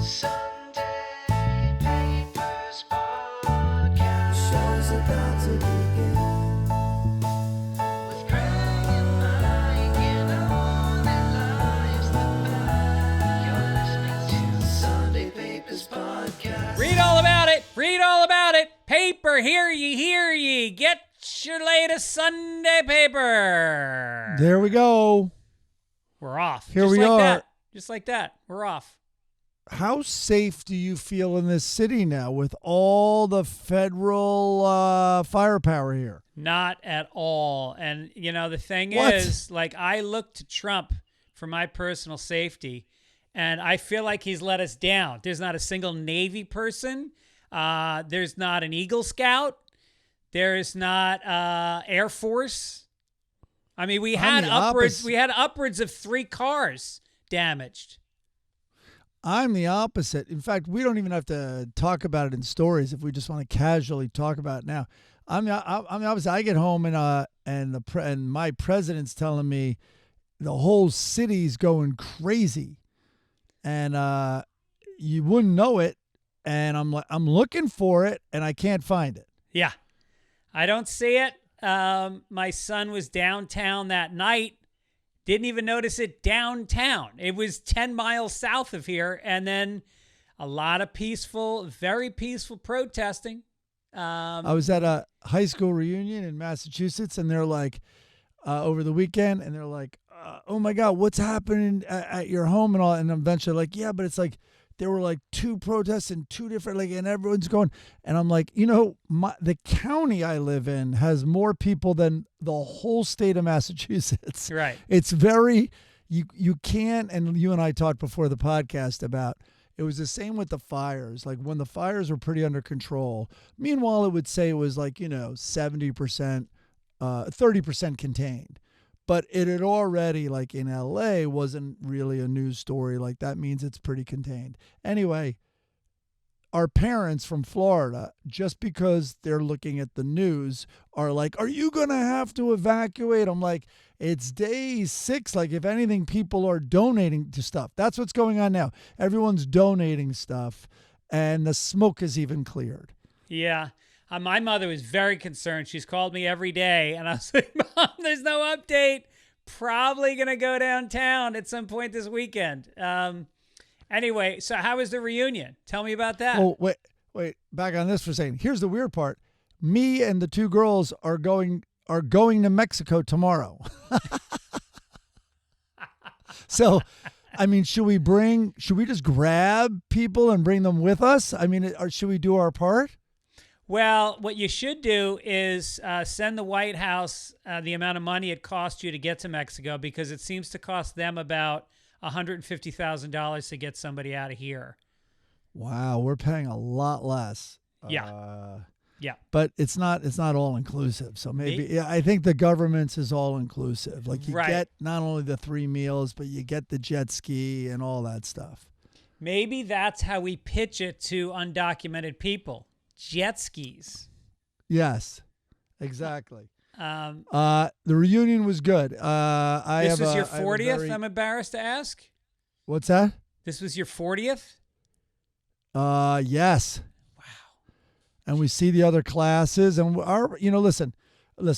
Sunday Papers Podcast. Show's about to begin. With Craig and Mike and all their lives that you're listening to Sunday Papers Podcast. Read all about it. Read all about it. Paper, hear ye. Get your latest Sunday paper. There we go. We're off. Here Just we like are. That. Just like that. We're off. How safe do you feel in this city now with all the federal firepower here? Not at all. And, you know, the thing What? is, like, I look to Trump for my personal safety, and I feel like he's let us down. There's not a single Navy person. There's not an Eagle Scout. There's not Air Force. I mean, we had upwards of 3 cars damaged. I'm the opposite. In fact, we don't even have to talk about it in stories if we just want to casually talk about it now. I'm the opposite. I get home and my president's telling me the whole city's going crazy, and you wouldn't know it. And I'm looking for it, and I can't find it. Yeah, I don't see it. My son was downtown that night. Didn't even notice it downtown. It was 10 miles south of here. And then a lot of very peaceful protesting. I was at a high school reunion in Massachusetts, and they're like, over the weekend, and they're like, oh my God, what's happening at your home and all? And eventually like, yeah, but it's like, there were like 2 protests in 2 different, like, and everyone's going. And I'm like, you know, the county I live in has more people than the whole state of Massachusetts. Right. It's very, you can't, and you and I talked before the podcast about, it was the same with the fires. Like when the fires were pretty under control. Meanwhile, it would say it was like, 70%, 30% contained. But it had already, like in LA, wasn't really a news story. Like that means it's pretty contained. Anyway, our parents from Florida, just because they're looking at the news, are like, are you going to have to evacuate? I'm like, it's day 6. Like if anything, people are donating to stuff. That's what's going on now. Everyone's donating stuff, and the smoke has even cleared. Yeah. My mother was very concerned. She's called me every day, and I was like, Mom, there's no update. Probably going to go downtown at some point this weekend. Anyway, so how was the reunion? Tell me about that. Oh, wait. Back on this for a second. Here's the weird part. Me and the 2 girls are going to Mexico tomorrow. So, I mean, should we just grab people and bring them with us? I mean, or should we do our part? Well, what you should do is send the White House the amount of money it cost you to get to Mexico, because it seems to cost them about $150,000 to get somebody out of here. Wow, we're paying a lot less. Yeah. Yeah. But it's not all inclusive. So maybe I think the government's is all inclusive. Like you get not only the 3 meals, but you get the jet ski and all that stuff. Maybe that's how we pitch it to undocumented people. Jet skis. Yes, exactly. The reunion was good. This was your 40th, I'm embarrassed to ask? What's that? This was your 40th? Yes. Wow. And we see the other classes, and listen,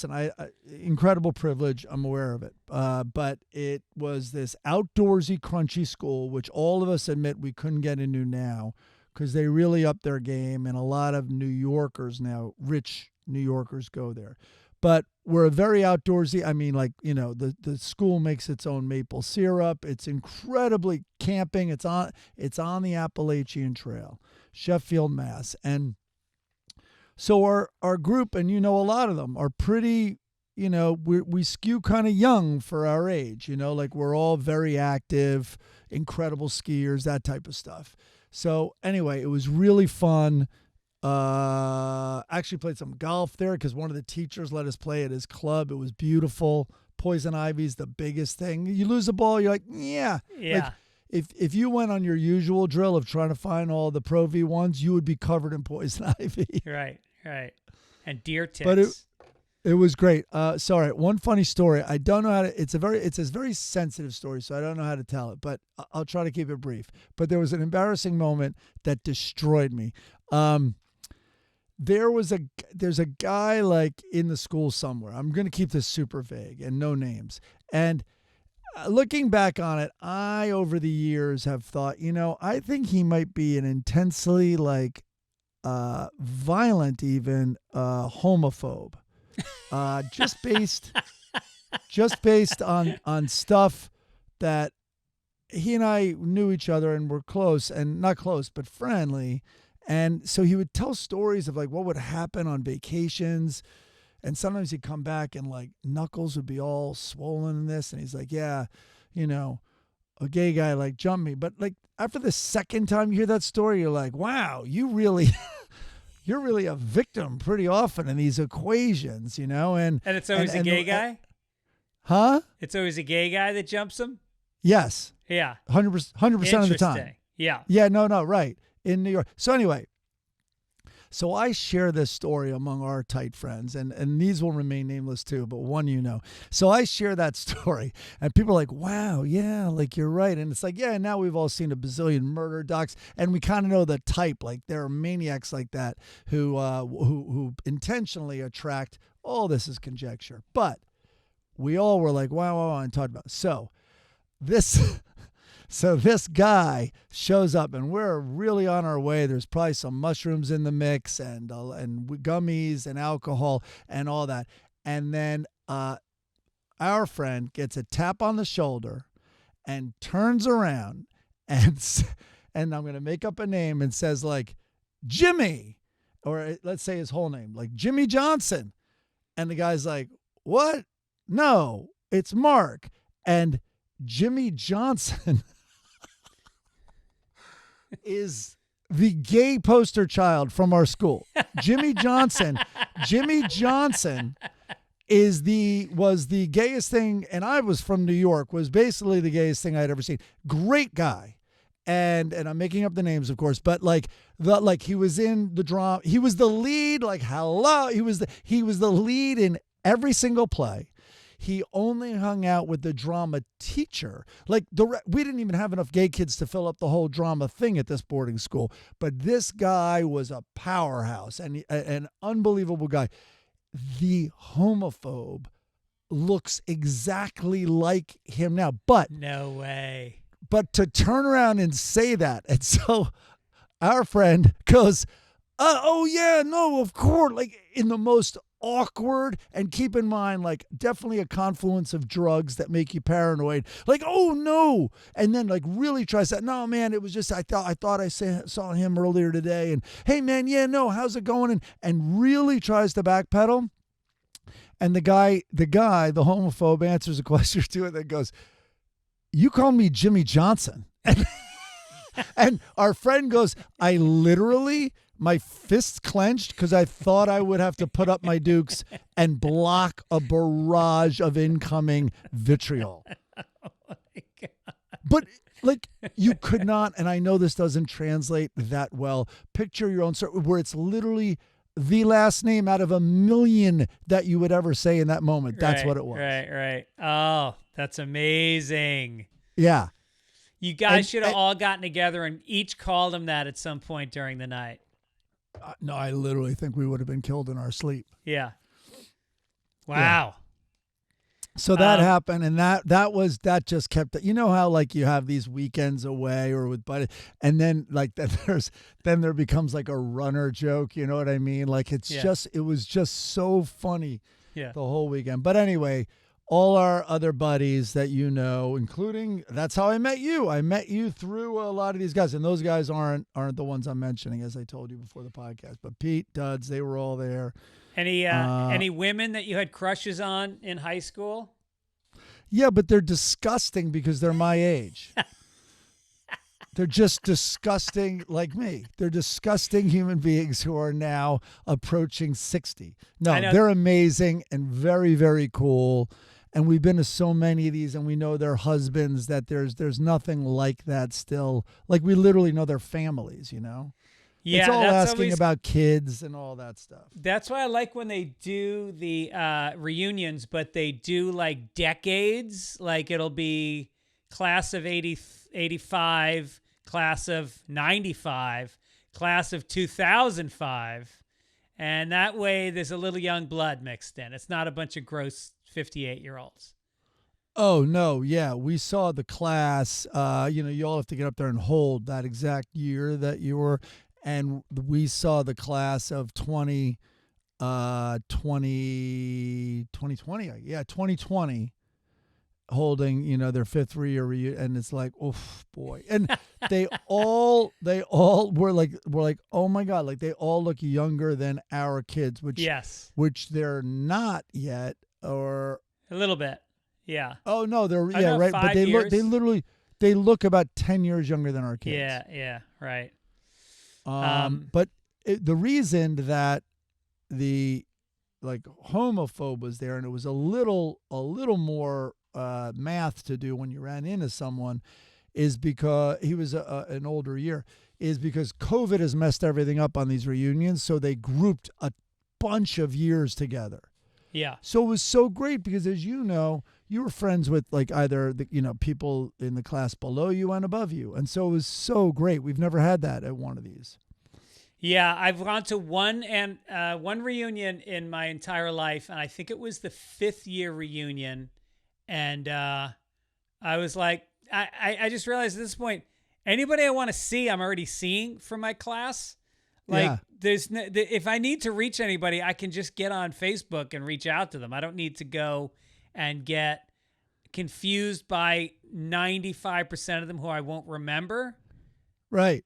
I incredible privilege. I'm aware of it. But it was this outdoorsy, crunchy school, which all of us admit we couldn't get into now, because they really upped their game, and a lot of New Yorkers now, rich New Yorkers, go there. But we're a very outdoorsy. I mean, like, the school makes its own maple syrup. It's incredibly camping. It's on the Appalachian Trail, Sheffield, Mass. And so our group, and a lot of them are pretty, we skew kind of young for our age, like we're all very active, incredible skiers, that type of stuff. So anyway, it was really fun. Actually played some golf there because one of the teachers let us play at his club. It was beautiful. Poison ivy's the biggest thing. You lose the ball, you're like, yeah. Like, if you went on your usual drill of trying to find all the Pro V1s, you would be covered in poison ivy. Right. And deer ticks. It was great. Sorry, one funny story. I don't know how to. It's a very sensitive story, so I don't know how to tell it. But I'll try to keep it brief. But there was an embarrassing moment that destroyed me. There's a guy like in the school somewhere. I'm going to keep this super vague and no names. And looking back on it, I over the years have thought, I think he might be an intensely like violent, even homophobe. Just based on stuff that he and I knew each other and were close, and not close but friendly, and so he would tell stories of like what would happen on vacations, and sometimes he'd come back and like knuckles would be all swollen in this, and he's like, yeah, a gay guy like jumped me, but like after the second time you hear that story, you're like, wow, you're really a victim pretty often in these equations, and it's always a gay guy? Huh? It's always a gay guy that jumps him? Yes. Yeah. 100% of the time. Yeah. Yeah, no, right. In New York. So anyway, so I share this story among our tight friends, and these will remain nameless too, but one So I share that story, and people are like, wow, yeah, like you're right. And it's like, yeah, now we've all seen a bazillion murder docs, and we kind of know the type. Like there are maniacs like that who intentionally attract, all this is conjecture. But we all were like, wow, and talked about it. So this guy shows up, and we're really on our way. There's probably some mushrooms in the mix, and gummies and alcohol and all that. And then our friend gets a tap on the shoulder and turns around and I'm going to make up a name and says like Jimmy, or let's say his whole name, like Jimmy Johnson. And the guy's like, what? No, it's Mark. And Jimmy Johnson is the gay poster child from our school. Jimmy Johnson was the gayest thing, and I was from New York, was basically the gayest thing I'd ever seen. Great guy. And I'm making up the names, of course, but he was in the drama. He was the lead, he was the lead in every single play. He only hung out with the drama teacher. Like we didn't even have enough gay kids to fill up the whole drama thing at this boarding school. But this guy was a powerhouse and an unbelievable guy. The homophobe looks exactly like him now. But no way. But to turn around and say that, and so our friend goes, "Oh yeah, no, of course," like in the most awkward, and keep in mind, like definitely a confluence of drugs that make you paranoid, like, oh no, and then like really tries that, no man, it was just I thought I saw him earlier today, and hey man, yeah, no, how's it going, and really tries to backpedal. And the guy, the homophobe, answers a question or two and then goes, you call me Jimmy Johnson? And our friend goes, I literally, my fists clenched because I thought I would have to put up my dukes and block a barrage of incoming vitriol. Oh my God. But like you could not, and I know this doesn't translate that well, picture your own story where it's literally the last name out of a million that you would ever say in that moment. That's what it was. Right. Oh, that's amazing. Yeah. You guys should have all gotten together and each called him that at some point during the night. No, I literally think we would have been killed in our sleep. Yeah. Wow. Yeah. So that happened, and that just kept it. You know how like you have these weekends away or with buddy, and then like that there becomes like a runner joke. You know what I mean? Like it was just so funny. Yeah. The whole weekend. But anyway, all our other buddies that including, that's how I met you. I met you through a lot of these guys, and those guys aren't the ones I'm mentioning, as I told you before the podcast. But Pete, Duds, they were all there. Any women that you had crushes on in high school? Yeah, but they're disgusting because they're my age. They're just disgusting like me. They're disgusting human beings who are now approaching 60. No, they're amazing and very, very cool. And we've been to so many of these, and we know their husbands, that there's nothing like that still. Like we literally know their families, you know? Yeah, it's all that's asking always, about kids and all that stuff. that's why I like when they do the reunions, but they do like decades. Like it'll be class of 85, class of 95, class of 2005. And that way there's a little young blood mixed in. It's not a bunch of gross 58-year-olds. Oh no, yeah, we saw the class. You all have to get up there and hold that exact year that you were, and we saw the class of 2020. Yeah, 2020, holding their fifth year reunion, and it's like, oh boy, and they all were like, oh my god, like they all look younger than our kids, which they're not yet, or a little bit. Yeah. Oh no, they're I know, right, but 5 years. they look about 10 years younger than our kids. Yeah, right. But the reason that the homophobe was there, and it was a little more math to do when you ran into someone, is because he was an older year, is because COVID has messed everything up on these reunions, so they grouped a bunch of years together. Yeah. So it was so great because, as you know, you were friends with either the people in the class below you and above you, and so it was so great. We've never had that at one of these. Yeah, I've gone to one reunion in my entire life, and I think it was the 5th year reunion. And I was like, I just realized at this point, anybody I want to see, I'm already seeing from my class. Like, if I need to reach anybody, I can just get on Facebook and reach out to them. I don't need to go and get confused by 95% of them who I won't remember. Right.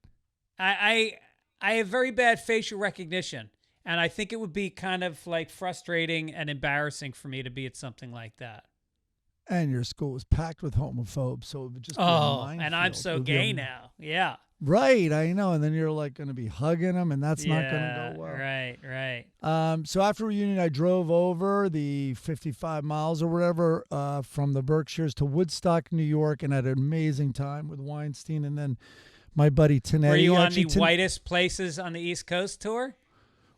I have very bad facial recognition, and I think it would be kind of like frustrating and embarrassing for me to be at something like that. And your school was packed with homophobes, so it would just be a minefield. And I'm so gay now. Yeah. Right, I know. And then you're like going to be hugging them, and that's not going to go well. Right. So after reunion, I drove over the 55 miles or whatever from the Berkshires to Woodstock, New York, and had an amazing time with Weinstein and then my buddy Tanetti. Were you on the whitest places on the East Coast tour?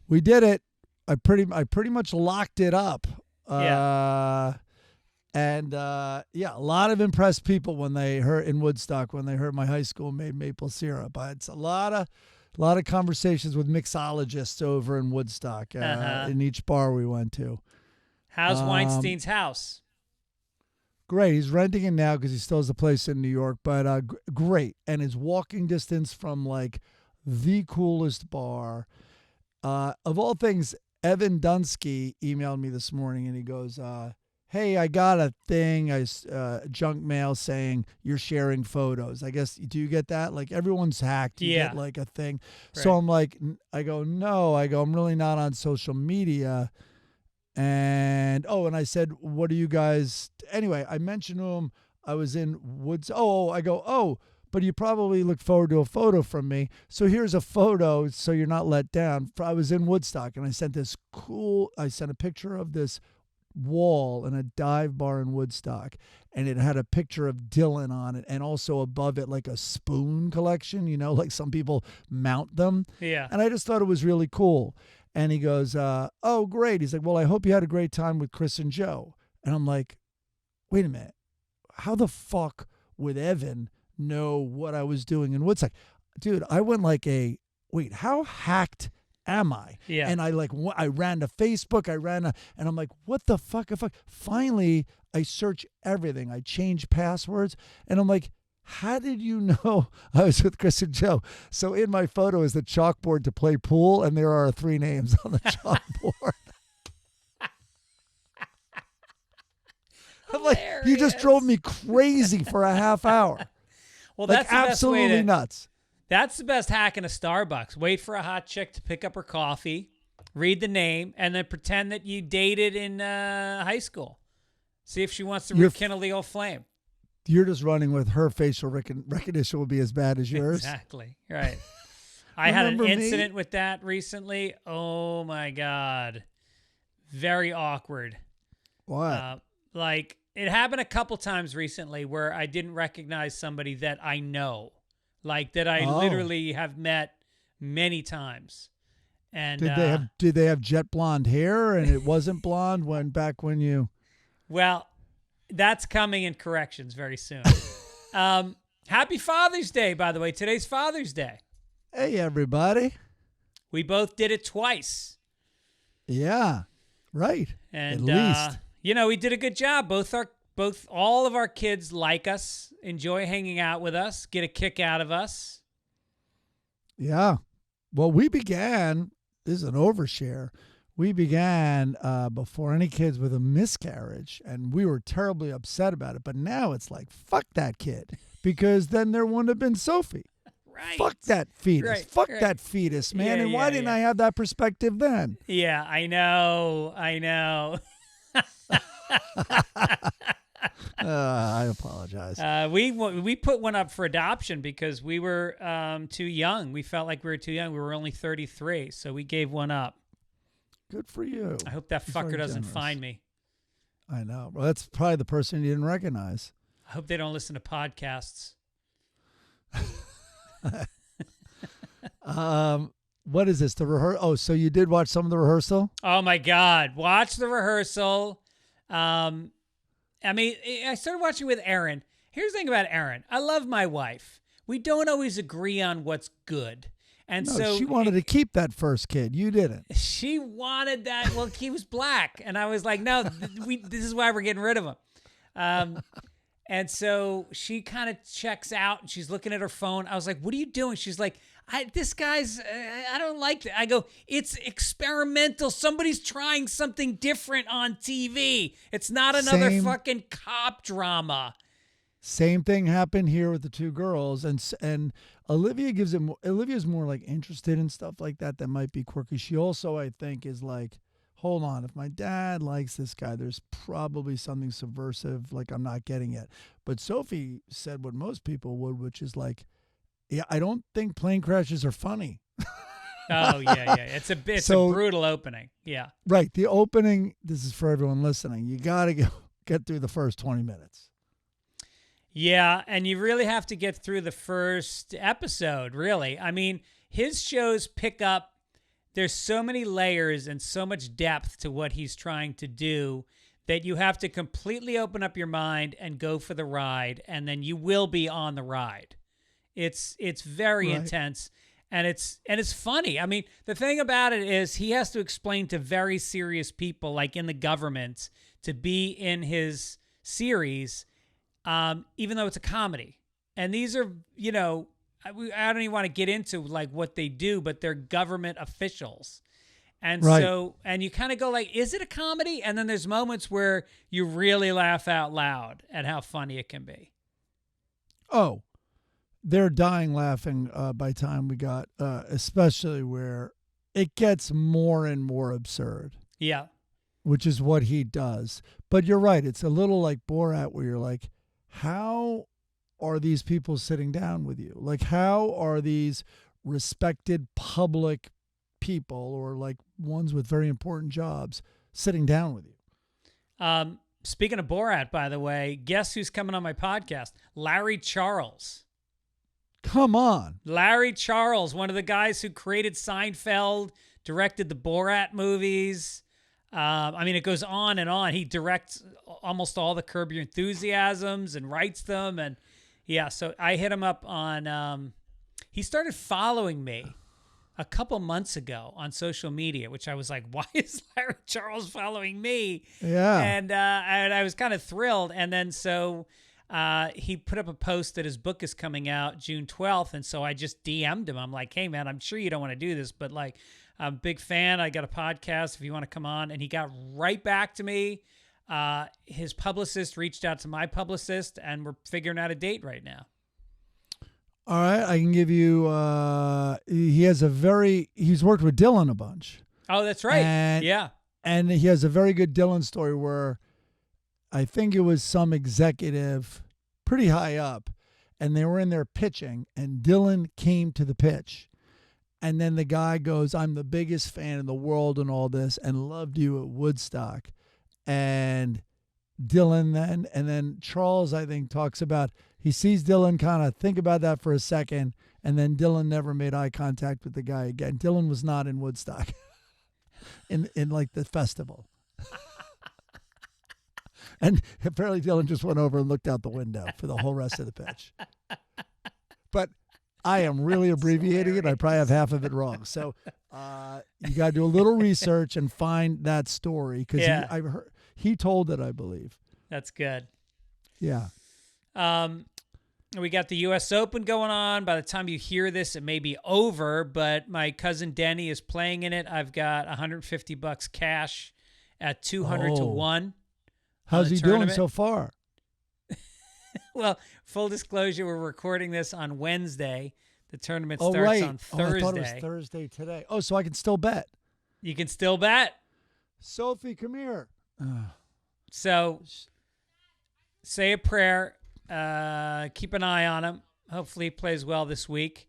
We did it. I pretty much locked it up. And a lot of impressed people when they heard in Woodstock when they heard my high school made maple syrup. It's a lot of conversations with mixologists over in Woodstock in each bar we went to. How's Weinstein's house? Great. He's renting it now because he still has a place in New York, but great. And it's walking distance from like the coolest bar. Of all things, Evan Dunsky emailed me this morning and he goes, hey, I got a thing, junk mail saying you're sharing photos. I guess, do you get that? Like everyone's hacked. You get like a thing. Right. So I'm like, I go, I'm really not on social media. And I said, what are you guys? Anyway, I mentioned to him I was in Woods. But you probably look forward to a photo from me. So here's a photo so you're not let down. I was in Woodstock and I sent a picture of this wall in a dive bar in Woodstock, and it had a picture of Dylan on it, and also above it like a spoon collection, like some people mount them. Yeah. And I just thought it was really cool. And he goes, oh, great. He's like, well, I hope you had a great time with Chris and Joe. And I'm like, wait a minute. How the fuck would Evan know what I was doing in Woodstock? Dude, I went like how hacked am I? Yeah. And I ran to Facebook, and I'm like, what the fuck? Finally, I search everything. I change passwords, and I'm like, how did you know I was with Chris and Joe? So in my photo is the chalkboard to play pool, and there are 3 names on the chalkboard. I'm like, you just drove me crazy for a half hour. Well, that's absolutely nuts. That's the best hack in a Starbucks. Wait for a hot chick to pick up her coffee, read the name, and then pretend that you dated in high school. See if she wants to rekindle the old flame. You're just running with her facial recognition will be as bad as yours. Exactly. Right. I had an incident with that recently. Oh, my God. Very awkward. What? It happened a couple times recently where I didn't recognize somebody that I know. Like that I literally have met many times. And Did they have jet blonde hair and it wasn't blonde back when you? Well, that's coming in corrections very soon. Happy Father's Day, by the way. Today's Father's Day. Hey, everybody. We both did it twice. Yeah, right. And at least. we did a good job. All of our kids like us, enjoy hanging out with us, get a kick out of us. Yeah. Well, we began, this is an overshare. We began before any kids with a miscarriage, and we were terribly upset about it. But now it's like, fuck that kid, because then there wouldn't have been Sophie. Right. Fuck that fetus. Right, Fuck right. that fetus, man. Yeah, and why didn't I have that perspective then? Yeah, I know. I apologize. We put one up for adoption because we were too young. We felt like we were too young. We were only 33, so we gave one up. Good for you. I hope that fucker Very doesn't generous. find me. I know. Well, that's probably the person you didn't recognize. I hope they don't listen to podcasts. What is this? The rehearsal? Oh, so you did watch some of the rehearsal? Oh my God! Watch the rehearsal. I started watching with Erin. Here's the thing about Erin. I love my wife. We don't always agree on what's good, and No, so she wanted to keep that first kid. You didn't. She wanted that. Well, he was black, and I was like, no, this is why we're getting rid of him. And so she kind of checks out, and she's looking at her phone. I was like, what are you doing? She's like, this guy's, I don't like that. I go, it's experimental. Somebody's trying something different on TV. It's not another fucking cop drama. Same thing happened here with the two girls, and Olivia gives it. Olivia's more like interested in stuff like that might be quirky. She also, I think, is like, hold on, if my dad likes this guy, there's probably something subversive, like I'm not getting it. But Sophie said what most people would, which is like, yeah, I don't think plane crashes are funny. Oh yeah. It's a brutal opening. Yeah. Right. The opening. This is for everyone listening. You got to get through the first 20 minutes. Yeah, and you really have to get through the first episode, really. I mean, his shows pick up, there's so many layers and so much depth to what he's trying to do that you have to completely open up your mind and go for the ride, and then you will be on the ride. It's very intense, and it's funny. I mean, the thing about it is he has to explain to very serious people, like in the government, to be in his series, even though it's a comedy. And these are, I don't even want to get into like what they do, but they're government officials. And so, and you kind of go like, is it a comedy? And then there's moments where you really laugh out loud at how funny it can be. Oh, they're dying laughing by the time we got, especially where it gets more and more absurd. Yeah. Which is what he does. But you're right. It's a little like Borat where you're like, how are these people sitting down with you? Like, how are these respected public people or like ones with very important jobs sitting down with you? Speaking of Borat, by the way, guess who's coming on my podcast? Larry Charles. Come on. Larry Charles, one of the guys who created Seinfeld, directed the Borat movies. I mean, it goes on and on. He directs almost all the Curb Your Enthusiasms and writes them. And yeah, so I hit him up on, he started following me a couple months ago on social media, which I was like, why is Larry Charles following me? Yeah. And I was kind of thrilled. And then so he put up a post that his book is coming out June 12th. And so I just DM'd him. I'm like, hey, man, I'm sure you don't want to do this, but like, I'm a big fan. I got a podcast if you want to come on. And he got right back to me. His publicist reached out to my publicist, and we're figuring out a date right now. All right. I can give you, he's worked with Dylan a bunch. Oh, that's right. Yeah. And he has a very good Dylan story where I think it was some executive pretty high up, and they were in there pitching, and Dylan came to the pitch. And then the guy goes, I'm the biggest fan in the world and all this, and loved you at Woodstock. And Dylan then Charles, I think, talks about, He sees Dylan kind of think about that for a second, and then Dylan never made eye contact with the guy again. Dylan was not in Woodstock in like the festival. And apparently Dylan just went over and looked out the window for the whole rest of the pitch. But I am really abbreviating it. I probably have half of it wrong. So you got to do a little research and find that story because he told it, I believe. That's good. Yeah. We got the U.S. Open going on. By the time you hear this, it may be over, but my cousin Denny is playing in it. I've got $150 cash at 200 to 1. How's he doing so far? Well, full disclosure, we're recording this on Wednesday. The tournament starts on Thursday. I thought it was Thursday today. Oh, so I can still bet. You can still bet. Sophie, come here. So say a prayer. Keep an eye on him. Hopefully he plays well this week.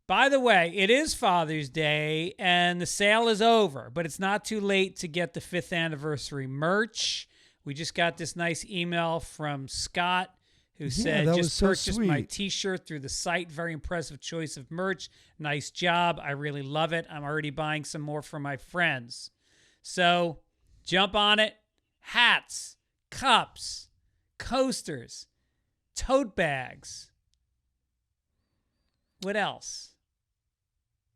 By the way, it is Father's Day, and the sale is over, but it's not too late to get the 5th anniversary merch. We just got this nice email from Scott who said, just purchased my T-shirt through the site. Very impressive choice of merch. Nice job. I really love it. I'm already buying some more for my friends. So jump on it. Hats, cups, coasters, tote bags. What else?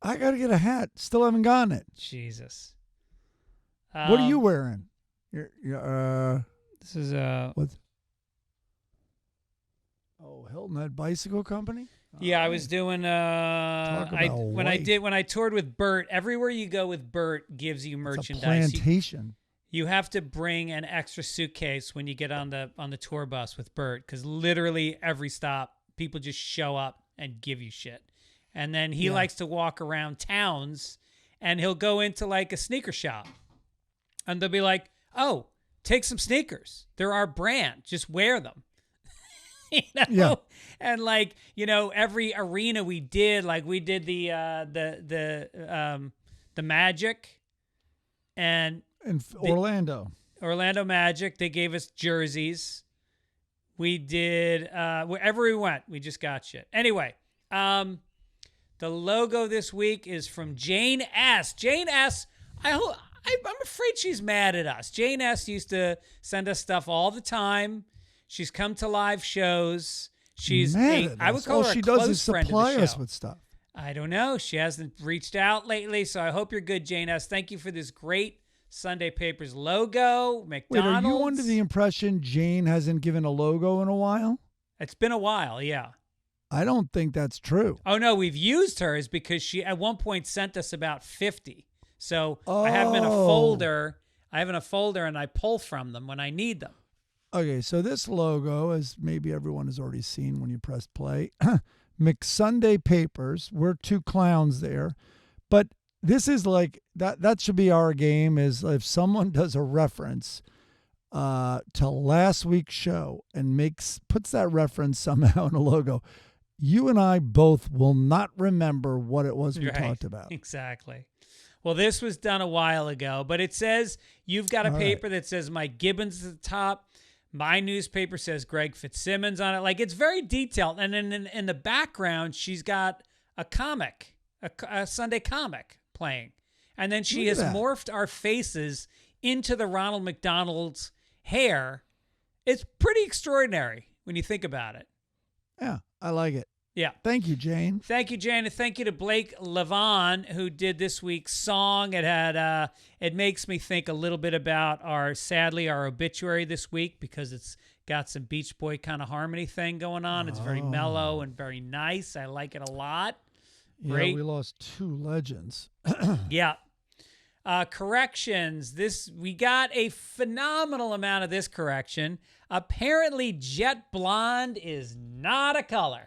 I got to get a hat. Still haven't gotten it. Jesus. What are you wearing? This is what? Oh, Hilton Head Bicycle Company? Yeah, I was doing when I toured with Bert, everywhere you go with Bert gives you merchandise. It's a plantation. You have to bring an extra suitcase when you get on the tour bus with Bert, because literally every stop people just show up and give you shit. And then he likes to walk around towns, and he'll go into like a sneaker shop, and they'll be like, "Oh, take some sneakers. They're our brand. Just wear them." You know? Yeah. And like, you know, every arena we did, like we did the Magic and Orlando Magic, they gave us jerseys. We did wherever we went, we just got shit. Anyway, the logo this week is from Jane S. Jane S. I'm afraid she's mad at us. Jane S. used to send us stuff all the time. She's come to live shows. She's I would call her a close friend of the show. All she does is supply us with stuff. I don't know. She hasn't reached out lately, so I hope you're good, Jane S. Thank you for this great Sunday Papers logo. McDonald's. Wait, are you under the impression Jane hasn't given a logo in a while? It's been a while, yeah. I don't think that's true. Oh, no, we've used hers because she at one point sent us about 50. So I have them in a folder. And I pull from them when I need them. Okay, so this logo, as maybe everyone has already seen when you press play, McSunday Papers. We're two clowns there. But this is like, that should be our game, is if someone does a reference to last week's show and puts that reference somehow in a logo, you and I both will not remember what it was we talked about. Exactly. Well, this was done a while ago, but it says, you've got a paper that says Mike Gibbons at the top. My newspaper says Greg Fitzsimmons on it. Like, it's very detailed. And then in the background, she's got a comic, a Sunday comic playing. And then she has morphed our faces into the Ronald McDonald's hair. It's pretty extraordinary when you think about it. Yeah, I like it. Yeah. Thank you, Jane. Thank you, Jane. And thank you to Blake Levon, who did this week's song. It had it makes me think a little bit about our obituary this week, because it's got some Beach Boy kind of harmony thing going on. It's very mellow and very nice. I like it a lot. Great. Yeah, we lost two legends. Yeah. Corrections. We got a phenomenal amount of this correction. Apparently, jet blonde is not a color.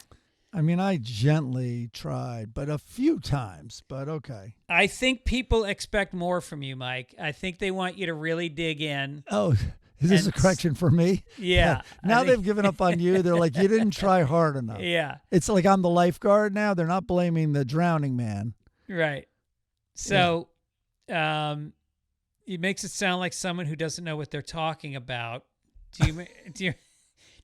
I mean, I gently tried, but a few times, but okay. I think people expect more from you, Mike. I think they want you to really dig in. Oh, is this a correction for me? Yeah. Now they've given up on you. They're like, you didn't try hard enough. Yeah. It's like I'm the lifeguard now. They're not blaming the drowning man. Right. So it makes it sound like someone who doesn't know what they're talking about. Do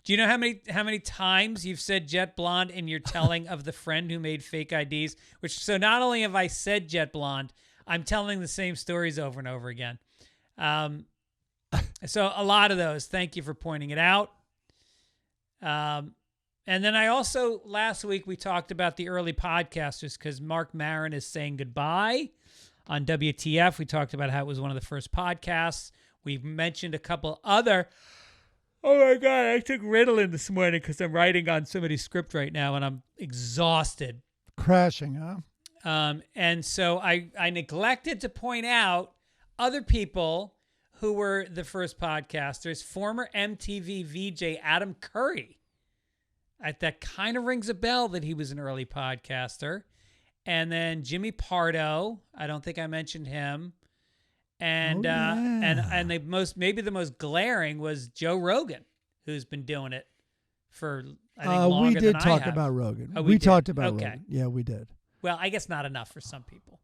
Do you know how many times you've said Jet Blonde in your telling of the friend who made fake IDs? So not only have I said Jet Blonde, I'm telling the same stories over and over again. So a lot of those. Thank you for pointing it out. And then I also, last week we talked about the early podcasters because Mark Maron is saying goodbye on WTF. We talked about how it was one of the first podcasts. We've mentioned a couple other. Oh my God, I took Ritalin this morning because I'm writing on somebody's script right now and I'm exhausted. Crashing, huh? And so I neglected to point out other people who were the first podcasters. Former MTV VJ Adam Curry. That kind of rings a bell that he was an early podcaster. And then Jimmy Pardo. I don't think I mentioned him. And and the most glaring was Joe Rogan, who's been doing it for I think longer we did than talk I have. about Rogan. Oh, we did? talked about Okay. Rogan. Yeah, we did. Well, I guess not enough for some people.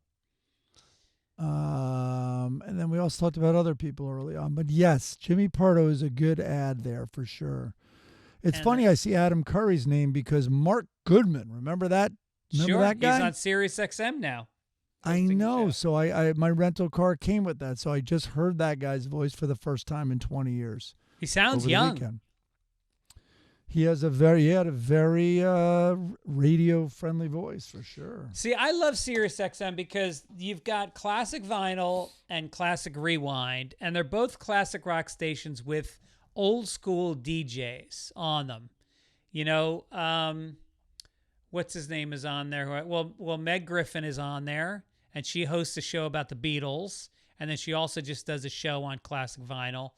And then we also talked about other people early on. But yes, Jimmy Pardo is a good ad there for sure. It's funny I see Adam Curry's name because Mark Goodman, remember that? Remember that guy? He's on Sirius XM now. I hosting the know. show. So I my rental car came with that. So I just heard that guy's voice for the first time in 20 years. He sounds over the young. weekend. He had a very radio friendly voice for sure. See, I love Sirius XM because you've got classic vinyl and classic rewind, and they're both classic rock stations with old school DJs on them. You know, what's his name is on there? Well, Meg Griffin is on there, and she hosts a show about the Beatles, and then she also just does a show on classic vinyl.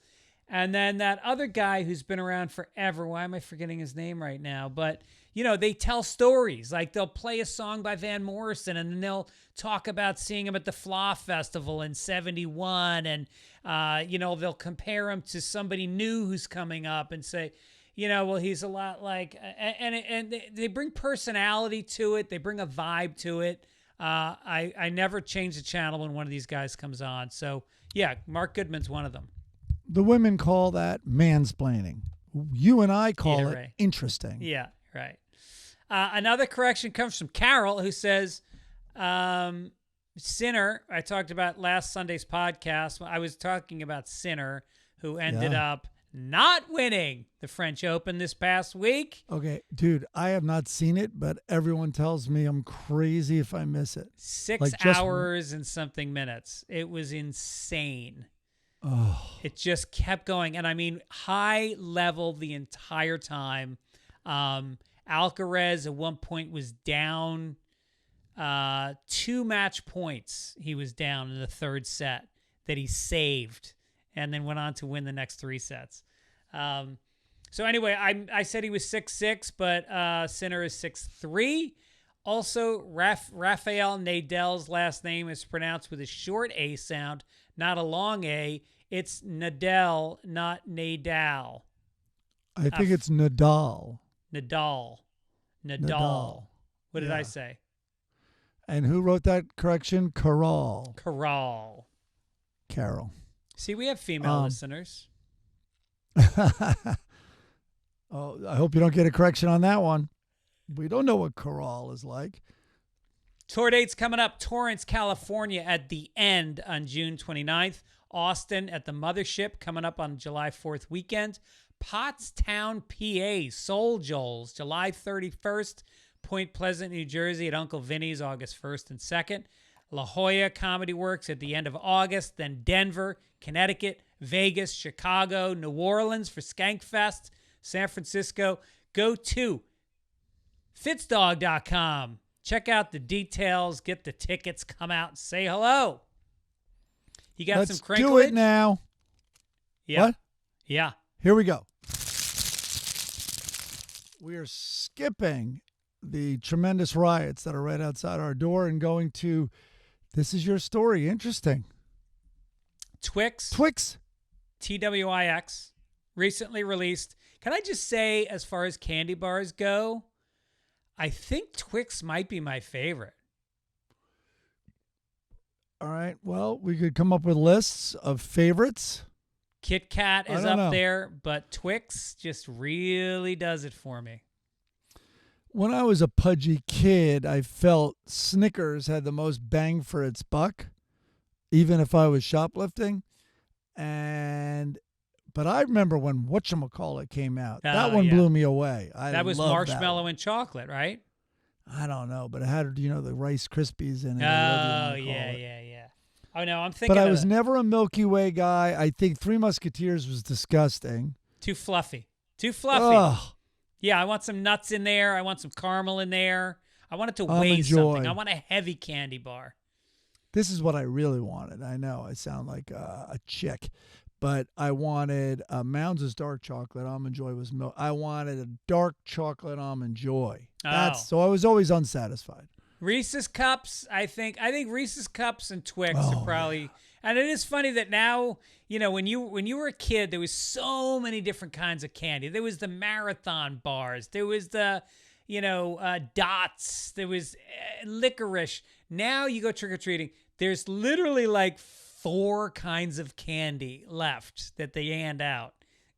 And then that other guy who's been around forever, why am I forgetting his name right now? But, you know, they tell stories. Like they'll play a song by Van Morrison and then they'll talk about seeing him at the Fla Festival in 71. And, you know, they'll compare him to somebody new who's coming up and say, you know, well, he's a lot like, and they bring personality to it. They bring a vibe to it. I never change the channel when one of these guys comes on. So, yeah, Mark Goodman's one of them. The women call that mansplaining. You and I call it right. interesting. Yeah, right. Another correction comes from Carol, who says, Sinner, I talked about last Sunday's podcast. I was talking about Sinner, who ended up not winning the French Open this past week. Okay, dude, I have not seen it, but everyone tells me I'm crazy if I miss it. 6 hours and something minutes. It was insane. Oh. It just kept going. And I mean, high level the entire time. Alcaraz at one point was down 2 match points. He was down in the third set that he saved and then went on to win the next 3 sets. So anyway, I said he was 6'6", but Sinner is 6'3". Also, Rafael Nadal's last name is pronounced with a short A sound, not a long A. It's Nadal, not Nadal. I think it's Nadal. Nadal. What did I say? And who wrote that correction? Carol. Carol. See, we have female listeners. Oh, I hope you don't get a correction on that one. We don't know what Carol is like. Tour dates coming up. Torrance, California at the end on June 29th. Austin at the Mothership coming up on July 4th weekend. Pottstown, PA, Soul Joel's, July 31st. Point Pleasant, New Jersey at Uncle Vinny's, August 1st and 2nd. La Jolla Comedy Works at the end of August. Then Denver, Connecticut, Vegas, Chicago, New Orleans for Skankfest, San Francisco. Go to fitzdog.com. Check out the details. Get the tickets. Come out and say hello. You got some crinkleage? Let's do it now. Yeah. What? Yeah. Here we go. We are skipping the tremendous riots that are right outside our door and going to, this is your story. Interesting. Twix. TWIX. Recently released. Can I just say, as far as candy bars go, I think Twix might be my favorite. All right. Well, we could come up with lists of favorites. Kit Kat I is don't up know. there, but Twix just really does it for me. When I was a pudgy kid, I felt Snickers had the most bang for its buck, even if I was shoplifting. But I remember when Whatchamacallit came out. That Oh, one yeah. blew me away. I That was loved marshmallow that one. and chocolate, right? I don't know, but it had the Rice Krispies in it. Oh, or whatever you wanna yeah, call it. yeah. Oh, no, I'm thinking But I of was never a Milky Way guy. I think Three Musketeers was disgusting. too fluffy. Too fluffy. Ugh. Yeah, I want some nuts in there. I want some caramel in there. I want it to Almond weigh Joy. something. I want a heavy candy bar. This is what I really wanted. I know I sound like a chick, but I wanted Mounds is dark chocolate. Almond Joy was milk. I wanted a dark chocolate Almond Joy. So I was always unsatisfied. Reese's Cups, I think Reese's Cups and Twix Oh, are probably. And it is funny that now, when you were a kid, there was so many different kinds of candy. There was the marathon bars. There was the, dots. There was licorice. Now you go trick or treating. There's literally like 4 kinds of candy left that they hand out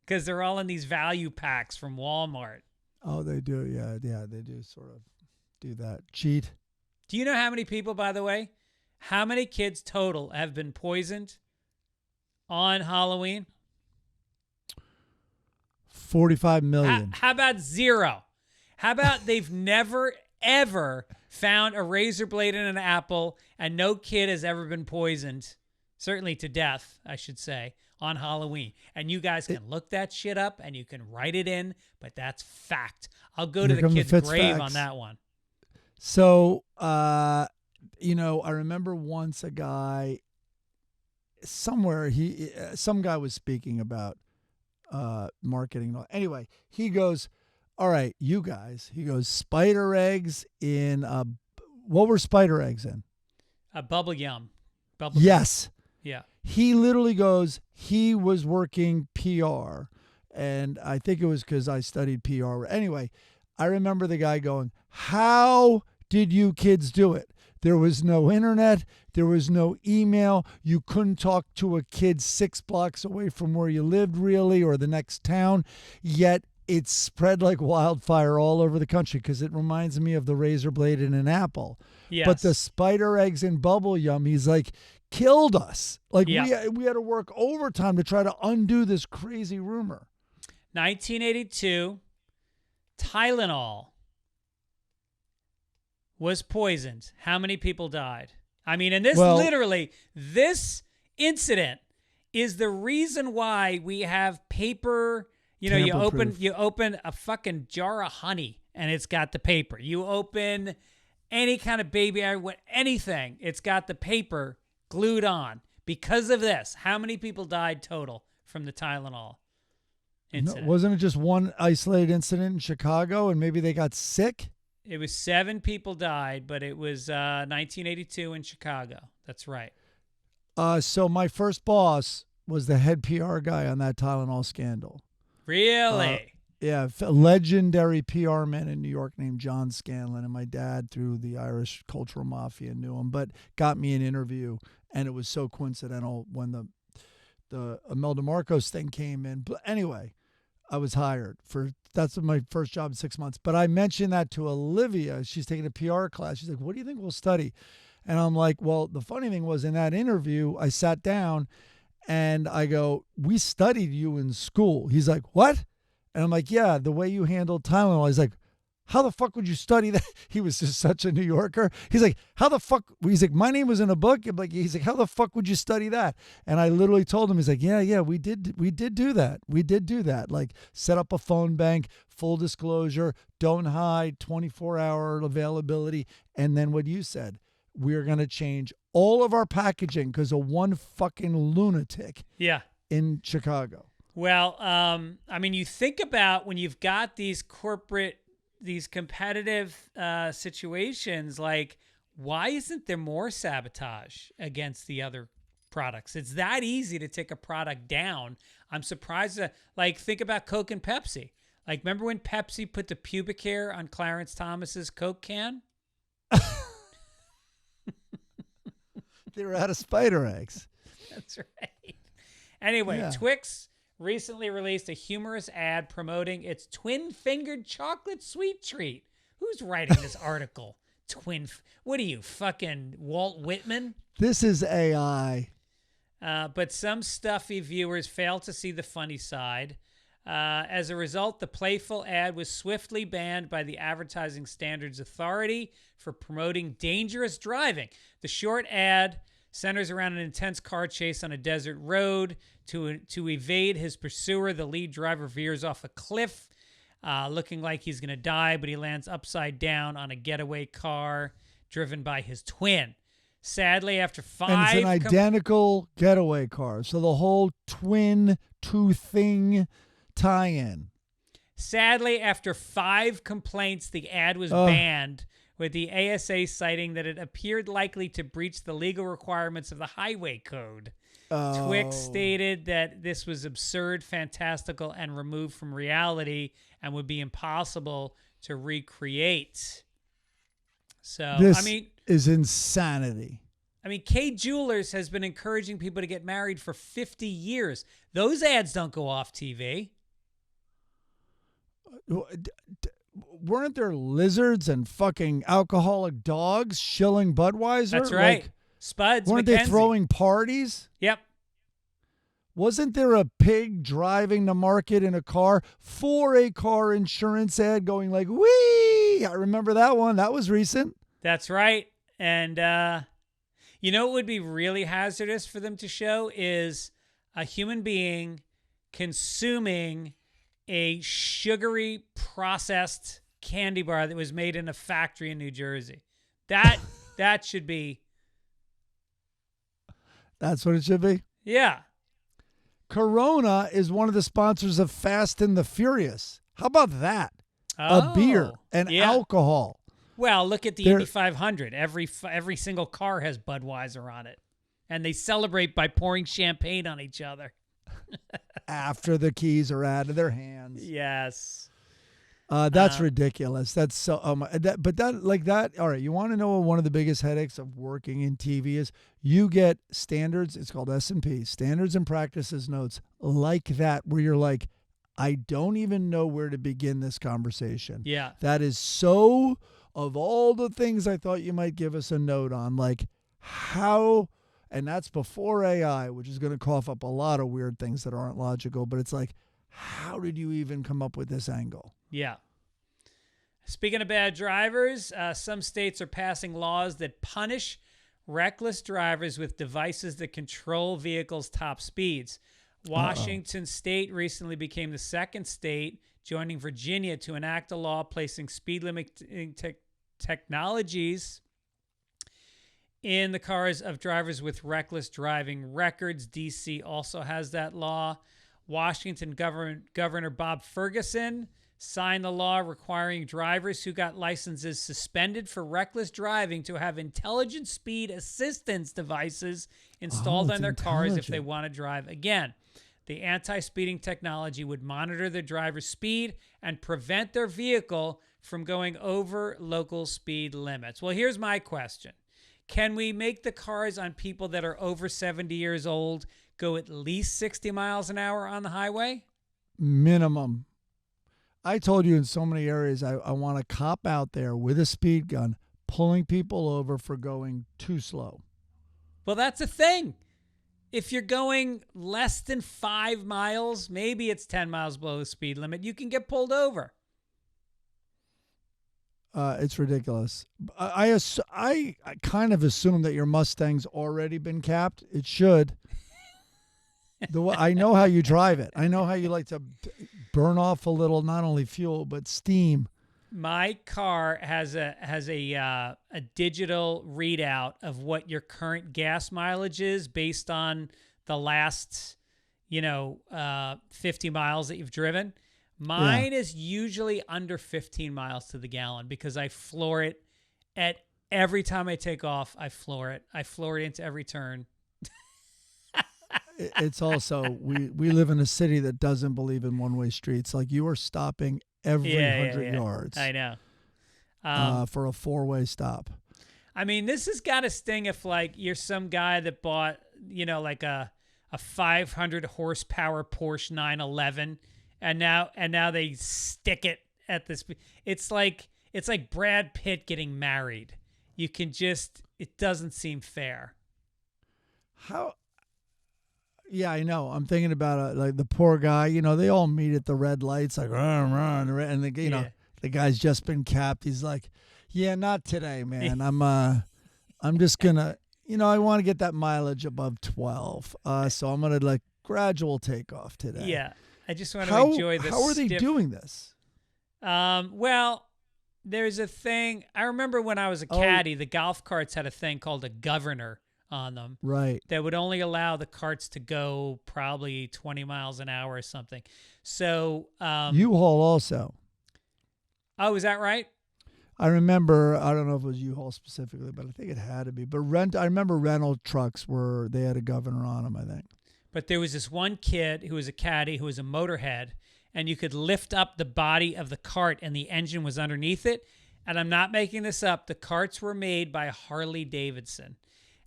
because they're all in these value packs from Walmart. Oh, they do. Yeah, they do sort of do that. Cheat. Do you know how many people, by the way, how many kids total have been poisoned on Halloween? 45 million. How about 0? How about they've never, ever found a razor blade in an apple and no kid has ever been poisoned, certainly to death, I should say, on Halloween. And you guys can look that shit up and you can write it in, but that's fact. I'll go to Here the come the kid's Fitz grave facts. on that one. So, I remember once a guy somewhere, some guy was speaking about marketing and all. Anyway, he goes, all right, you guys, he goes, spider eggs in, what were spider eggs in? Bubble Yum. Yes. Yeah. He literally goes, he was working PR, and I think it was because I studied PR. Anyway, I remember the guy going, how did you kids do it? There was no internet. There was no email. You couldn't talk to a kid 6 blocks away from where you lived, really, or the next town. Yet it spread like wildfire all over the country because it reminds me of the razor blade in an apple. Yes. But the spider eggs and bubble yum, he's like, killed us. Like Yeah. we had to work overtime to try to undo this crazy rumor. 1982, Tylenol was poisoned. How many people died? I mean, and this incident is the reason why we have paper. You Tamper-proof. open a fucking jar of honey and it's got the paper. You open any kind of baby anything, it's got the paper glued on. Because of this, how many people died total from the Tylenol incident? Wasn't it just one isolated incident in Chicago and maybe they got sick? It was 7 people died, but it was 1982 in Chicago. That's right. So my first boss was the head PR guy on that Tylenol scandal. Really? Yeah, a legendary PR man in New York named John Scanlon, and my dad, through the Irish cultural mafia, knew him, but got me an interview, and it was so coincidental when the Imelda Marcos thing came in. But anyway, I was hired that's my first job in 6 months. But I mentioned that to Olivia. She's taking a PR class. She's like, what do you think we'll study? And I'm like, well, the funny thing was in that interview, I sat down and I go, we studied you in school. He's like, what? And I'm like, yeah, the way you handled Tylenol. He's like, how the fuck would you study that? He was just such a New Yorker. He's like, how the fuck? He's like, my name was in a book. He's like, how the fuck would you study that? And I literally told him, he's like, yeah, we did do that. We did do that. Like set up a phone bank, full disclosure, don't hide, 24-hour availability. And then what you said, we're going to change all of our packaging because of one fucking lunatic Yeah. in Chicago. Well, I mean, you think about when you've got these competitive situations, like, why isn't there more sabotage against the other products? It's that easy to take a product down. I'm surprised that, like, think about Coke and Pepsi. Like, remember when Pepsi put the pubic hair on Clarence Thomas's Coke can? They were out of spider eggs. That's right. Anyway, Yeah. Twix recently released a humorous ad promoting its twin-fingered chocolate sweet treat. Who's writing this article? What are you, fucking Walt Whitman? This is AI. But some stuffy viewers failed to see the funny side. As a result, the playful ad was swiftly banned by the Advertising Standards Authority for promoting dangerous driving. The short ad centers around an intense car chase on a desert road. To evade his pursuer, the lead driver veers off a cliff, looking like he's going to die, but he lands upside down on a getaway car driven by his twin. Sadly, after And it's an identical getaway car. So the whole twin two-thing tie-in. Sadly, after 5 complaints, the ad was banned, with the ASA citing that it appeared likely to breach the legal requirements of the highway code. Twix stated that this was absurd, fantastical, and removed from reality and would be impossible to recreate. So, This is insanity. I mean, Kay Jewelers has been encouraging people to get married for 50 years. Those ads don't go off TV. Weren't there lizards and fucking alcoholic dogs shilling Budweiser? That's right. Like, Spuds weren't McKenzie. they throwing parties? Yep. Wasn't there a pig driving to market in a car for a car insurance ad going like, wee? I remember that one. That was recent. That's right. And you know what would be really hazardous for them to show is a human being consuming a sugary processed candy bar that was made in a factory in New Jersey. That should be. That's what it should be. Yeah. Corona is one of the sponsors of Fast and the Furious. How about that? A beer and alcohol. Well, look at the Indy 500. Every single car has Budweiser on it. And they celebrate by pouring champagne on each other. After the keys are out of their hands. Yes. That's ridiculous. That's so. All right. You want to know what one of the biggest headaches of working in TV is? You get standards. It's called S&P, standards and practices notes like that, where you're like, I don't even know where to begin this conversation. Yeah. That is so. Of all the things I thought you might give us a note on, like how. And that's before AI, which is going to cough up a lot of weird things that aren't logical. But it's like, how did you even come up with this angle? Yeah. Speaking of bad drivers, some states are passing laws that punish reckless drivers with devices that control vehicles' top speeds. Washington State recently became the second state, joining Virginia, to enact a law placing speed limiting technologies in the cars of drivers with reckless driving records. D.C. also has that law. Washington Governor Bob Ferguson signed the law requiring drivers who got licenses suspended for reckless driving to have intelligent speed assistance devices installed on their cars if they want to drive again. The anti-speeding technology would monitor the driver's speed and prevent their vehicle from going over local speed limits. Well, here's my question. Can we make the cars on people that are over 70 years old go at least 60 miles an hour on the highway? Minimum. I told you in so many areas I want a cop out there with a speed gun pulling people over for going too slow. Well, that's a thing. If you're going less than 5 miles, maybe it's 10 miles below the speed limit, you can get pulled over. It's ridiculous. I kind of assume that your Mustang's already been capped. It should. I know how you drive it. I know how you like to burn off a little, not only fuel but steam. My car has a digital readout of what your current gas mileage is based on the last, 50 miles that you've driven. Mine is usually under 15 miles to the gallon because I floor it at every time I take off. I floor it. I floor it into every turn. It's also, we live in a city that doesn't believe in one-way streets. Like, you are stopping every 100 yards. I know. For a four-way stop. I mean, this has got to sting if, like, you're some guy that bought, like a a 500 horsepower Porsche 911, and now they stick it at this. It's like Brad Pitt getting married. You can just, it doesn't seem fair. How? Yeah, I know. I'm thinking about like the poor guy. You know, they all meet at the red lights, like run, and the the guy's just been capped. He's like, yeah, not today, man. I'm just gonna, I want to get that mileage above 12. So I'm gonna like gradual takeoff today. Yeah, I just want to enjoy this. How are they doing this? Well, there's a thing. I remember when I was a caddy, the golf carts had a thing called a governor on them. Right. That would only allow the carts to go probably 20 miles an hour or something. So U-Haul also. Oh, is that right? I remember, I don't know if it was U-Haul specifically, but I think it had to be. But I remember rental trucks they had a governor on them, I think. But there was this one kid who was a caddy, who was a motorhead, and you could lift up the body of the cart and the engine was underneath it. And I'm not making this up. The carts were made by Harley Davidson.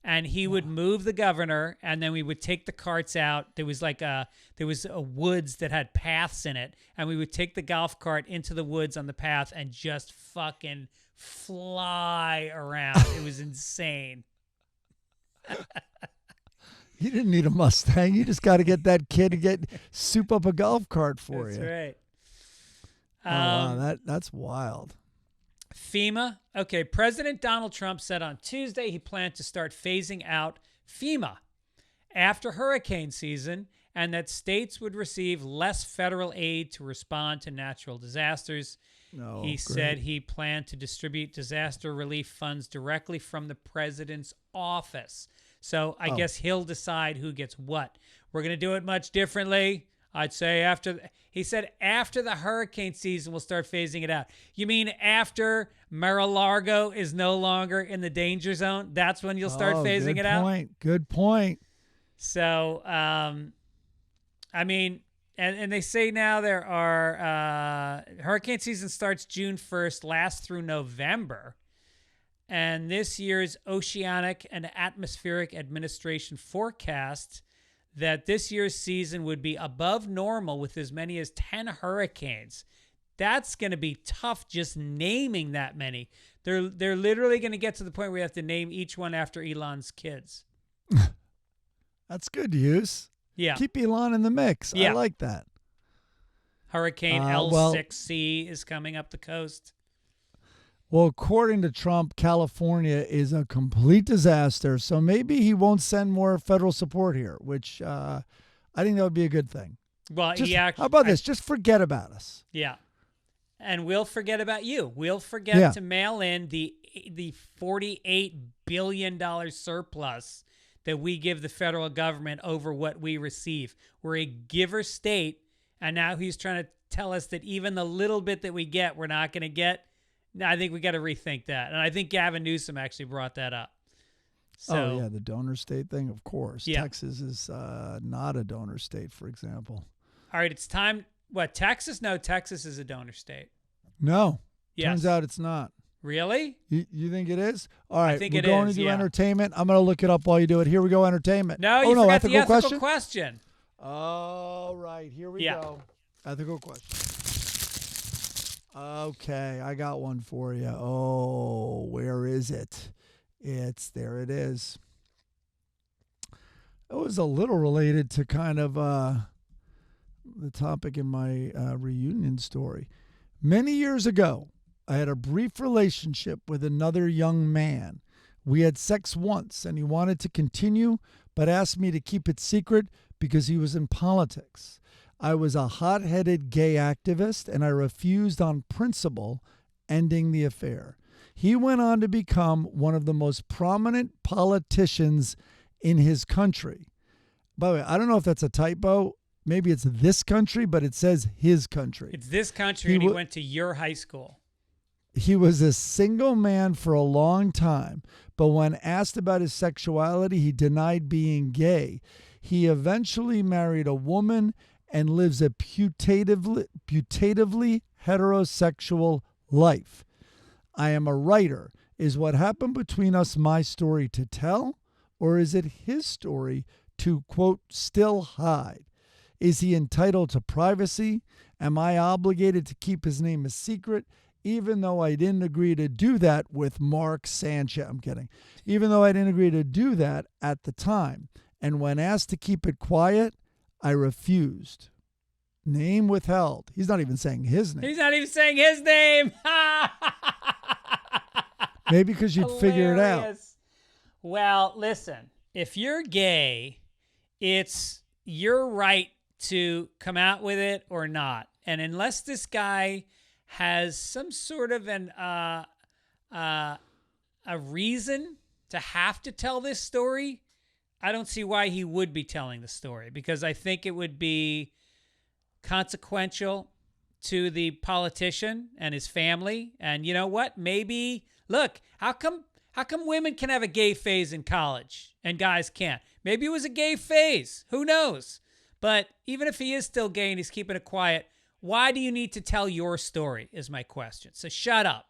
And he would move the governor, and then we would take the carts out. There was a woods that had paths in it, and we would take the golf cart into the woods on the path and just fucking fly around. It was insane. You didn't need a Mustang. You just got to get that kid to soup up a golf cart for you. That's right. Wow, that's wild. FEMA. Okay, President Donald Trump said on Tuesday he planned to start phasing out FEMA after hurricane season and that states would receive less federal aid to respond to natural disasters. He said he planned to distribute disaster relief funds directly from the president's office. So I guess he'll decide who gets what. We're going to do it much differently. I'd say he said after the hurricane season, we'll start phasing it out. You mean after Mar-a-Lago is no longer in the danger zone? That's when you'll start phasing it out? Good point. So, I mean, and they say now there are, hurricane season starts June 1st, lasts through November. And this year's Oceanic and Atmospheric Administration forecast that this year's season would be above normal with as many as 10 hurricanes. That's going to be tough just naming that many. They're literally going to get to the point where we have to name each one after Elon's kids. That's good use. Yeah. Keep Elon in the mix. Yeah. I like that. Hurricane L6C is coming up the coast. Well, according to Trump, California is a complete disaster, so maybe he won't send more federal support here, which I think that would be a good thing. Well, how about this? Just forget about us. Yeah. And we'll forget about you. We'll forget to mail in the $48 billion surplus that we give the federal government over what we receive. We're a giver state, and now he's trying to tell us that even the little bit that we get, we're not going to get. I think we got to rethink that. And I think Gavin Newsom actually brought that up. So, the donor state thing, of course. Yeah. Texas is not a donor state, for example. All right, it's time. What, Texas? No, Texas is a donor state. No. Yes. Turns out it's not. Really? You think it is? All right, I think we're it going is, to do yeah. entertainment. I'm going to look it up while you do it. Here we go, entertainment. No, you forgot the ethical question. All right, here we go. Ethical question. Okay, I got one for you. Oh, where is it? There it is. It was a little related to kind of the topic in my reunion story. Many years ago, I had a brief relationship with another young man. We had sex once, and he wanted to continue, but asked me to keep it secret because he was in politics. I was a hot-headed gay activist, and I refused on principle, ending the affair. He went on to become one of the most prominent politicians in his country. By the way, I don't know if that's a typo. Maybe it's this country, but it says his country. It's this country, and he went to your high school. He was a single man for a long time, but when asked about his sexuality, he denied being gay. He eventually married a woman and lives a putatively heterosexual life. I am a writer. Is what happened between us my story to tell, or is it his story to, quote, still hide? Is he entitled to privacy? Am I obligated to keep his name a secret, even though I didn't agree to do that with Mark Sanchez? I'm kidding. Even though I didn't agree to do that at the time. And when asked to keep it quiet, I refused. Name withheld. He's not even saying his name. He's not even saying his name. Maybe because you'd figure it out. Hilarious. Well, listen, if you're gay, it's your right to come out with it or not. And unless this guy has some sort of a reason to have to tell this story, I don't see why he would be telling the story, because I think it would be consequential to the politician and his family. And you know what? Maybe, look, how come women can have a gay phase in college and guys can't? Maybe it was a gay phase. Who knows? But even if he is still gay and he's keeping it quiet, why do you need to tell your story is my question. So shut up.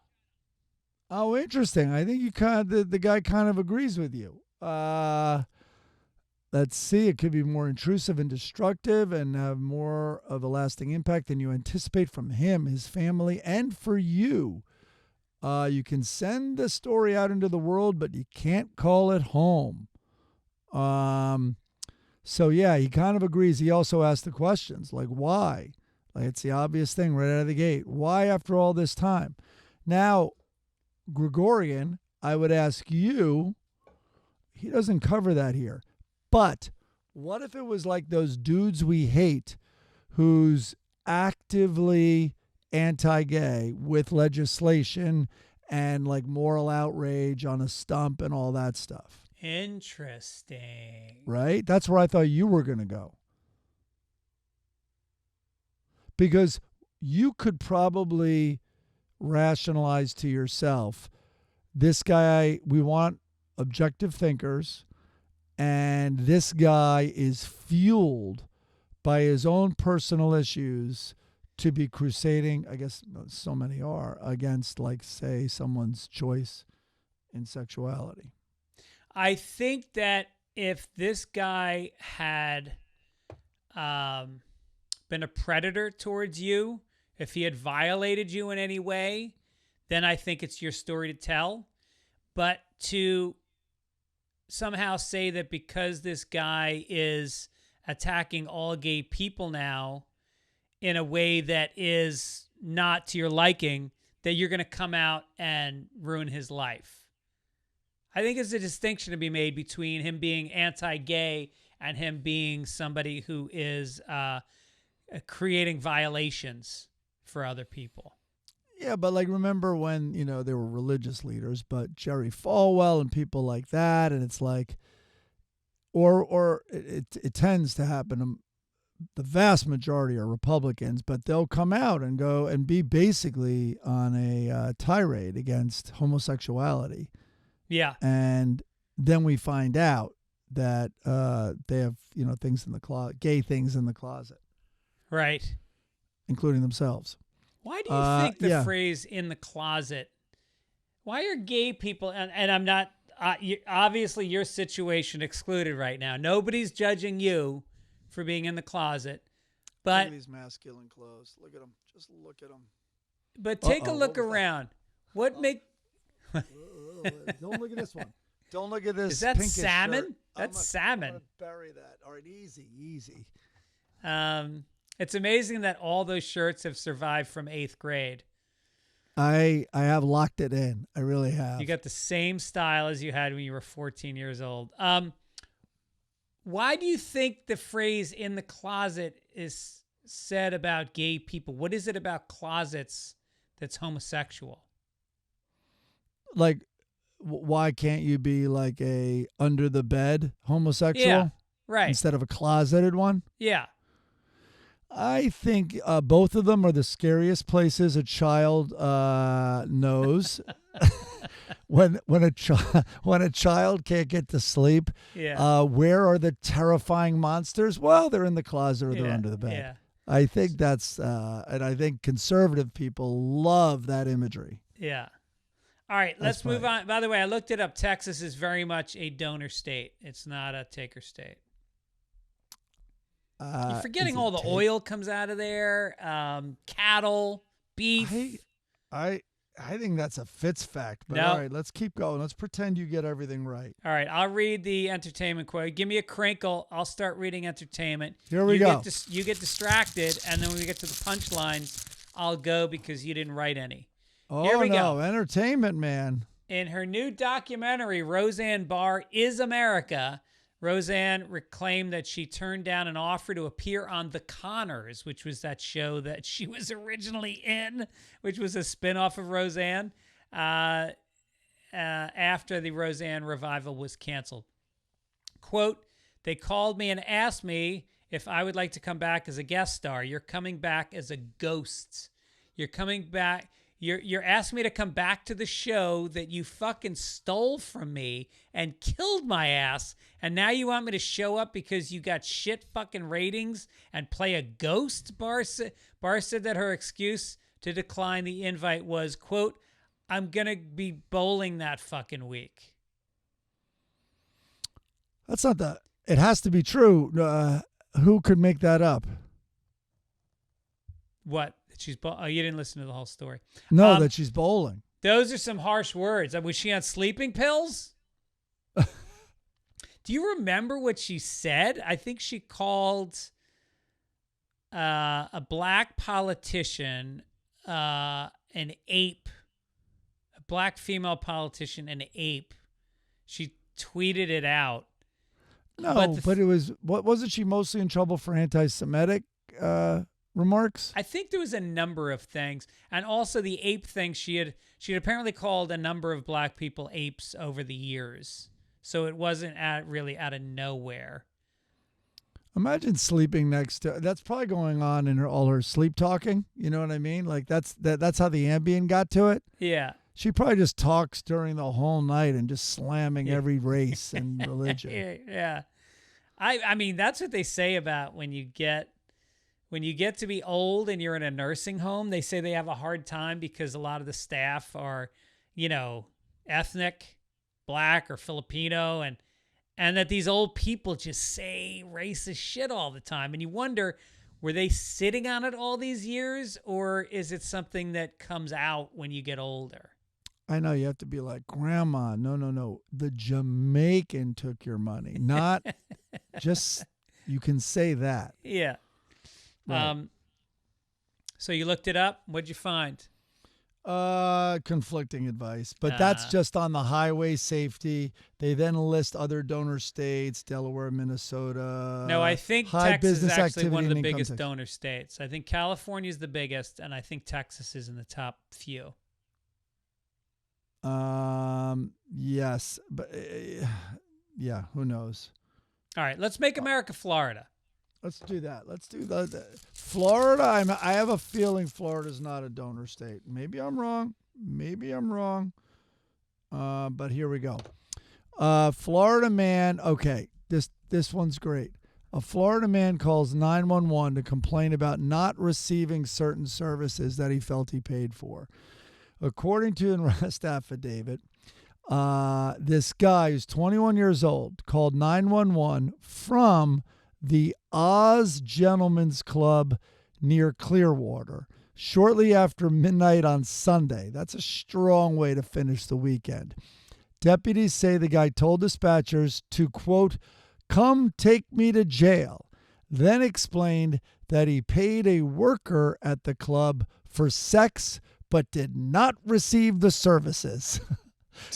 Oh, interesting. I think you the guy kind of agrees with you. Let's see. It could be more intrusive and destructive and have more of a lasting impact than you anticipate from him, his family, and for you. You can send the story out into the world, but you can't call it home. So, yeah, he kind of agrees. He also asked the questions, like, why? Like, it's the obvious thing right out of the gate. Why after all this time? Now, Gregorian, I would ask you, he doesn't cover that here. But what if it was like those dudes we hate who's actively anti-gay with legislation and like moral outrage on a stump and all that stuff? Interesting. Right? That's where I thought you were going to go. Because you could probably rationalize to yourself, this guy, we want objective thinkers, and this guy is fueled by his own personal issues to be crusading, I guess so many are, against, like, say, someone's choice in sexuality. I think that if this guy had been a predator towards you, if he had violated you in any way, then I think it's your story to tell. But to somehow say that because this guy is attacking all gay people now in a way that is not to your liking, that you're going to come out and ruin his life. I think there's a distinction to be made between him being anti-gay and him being somebody who is creating violations for other people. Yeah, but like, remember when, they were religious leaders, but Jerry Falwell and people like that, and it's like, or it tends to happen. The vast majority are Republicans, but they'll come out and go and be basically on a tirade against homosexuality. Yeah. And then we find out that they have, things in the closet, gay things in the closet. Right. Including themselves. Why do you think the phrase "in the closet"? Why are gay people? And I'm not obviously your situation excluded right now. Nobody's judging you for being in the closet, but look at these masculine clothes. Look at them. Just look at them. But take a look around. What make? Don't look at this one. Don't look at this. Is that pinkish salmon? shirt. That's salmon. I'm gonna bury that. All right, easy. It's amazing that all those shirts have survived from 8th grade. I have locked it in. I really have. You got the same style as you had when you were 14 years old. Why do you think the phrase "in the closet" is said about gay people? What is it about closets that's homosexual? Like, why can't you be like a under the bed homosexual? Yeah, right. Instead of a closeted one? Yeah. I think both of them are the scariest places a child knows. when a child can't get to sleep, where are the terrifying monsters? Well, they're in the closet or they're under the bed. Yeah. I think that's and I think conservative people love that imagery. Yeah. All right, let's move on. By the way, I looked it up. Texas is very much a donor state. It's not a taker state. You're forgetting is all it the oil comes out of there, cattle, beef. I think that's a Fitz fact. But No. all right, let's keep going. Let's pretend you get everything right. All right, I'll read the entertainment quote. Give me a crinkle. I'll start reading entertainment. Here we go. You get distracted, and then when we get to the punchlines, I'll go because you didn't write any. Oh, Here we no. go. Entertainment, man. In her new documentary, Roseanne Bar is America, Roseanne reclaimed that she turned down an offer to appear on The Conners, which was that show that she was originally in, which was a spinoff of Roseanne, after the Roseanne revival was canceled. Quote, they called me and asked me if I would like to come back as a guest star. You're coming back as a ghost. You're coming back. You're asking me to come back to the show that you fucking stole from me and killed my ass, and now you want me to show up because you got shit fucking ratings and play a ghost? Barr said that her excuse to decline the invite was, quote, I'm going to be bowling that fucking week. That's not the... It has to be true. Who could make that up? What? Oh, you didn't listen to the whole story. No, that she's bowling. Those are some harsh words. Was she on sleeping pills? Do you remember what she said? I think she called a black politician an ape, a black female politician an ape. She tweeted it out. No, but it was... Wasn't she mostly in trouble for anti-Semitic remarks? I think there was a number of things, and also the ape thing. She had apparently called a number of black people apes over the years, so it wasn't really out of nowhere. Imagine sleeping next to... That's probably going on in all her sleep talking. You know what I mean? Like that's how the Ambien got to it. Yeah. She probably just talks during the whole night and just slamming every race and religion. Yeah. I mean, that's what they say about when you get to be old and you're in a nursing home. They say they have a hard time because a lot of the staff are, ethnic, black or Filipino, and that these old people just say racist shit all the time. And you wonder, were they sitting on it all these years, or is it something that comes out when you get older? I know you have to be like, Grandma, no. The Jamaican took your money, not just, you can say that. Yeah. Right. So you looked it up. What'd you find? Conflicting advice, but that's just on the highway safety. They then list other donor states, Delaware, Minnesota. No, I think high Texas is business actually one of the and income biggest tax. donor states. I think California is the biggest, and I think Texas is in the top few. Yes, but yeah, who knows? All right, let's make America Florida. Let's do that. Let's do the Florida. I have a feeling Florida's not a donor state. Maybe I'm wrong. But here we go. Florida man. Okay, this one's great. A Florida man calls 911 to complain about not receiving certain services that he felt he paid for. According to an arrest affidavit, this guy who's 21 years old called 911 from the Oz Gentlemen's Club near Clearwater shortly after midnight on Sunday. That's a strong way to finish the weekend. Deputies say the guy told dispatchers to, quote, come take me to jail, then explained that he paid a worker at the club for sex but did not receive the services.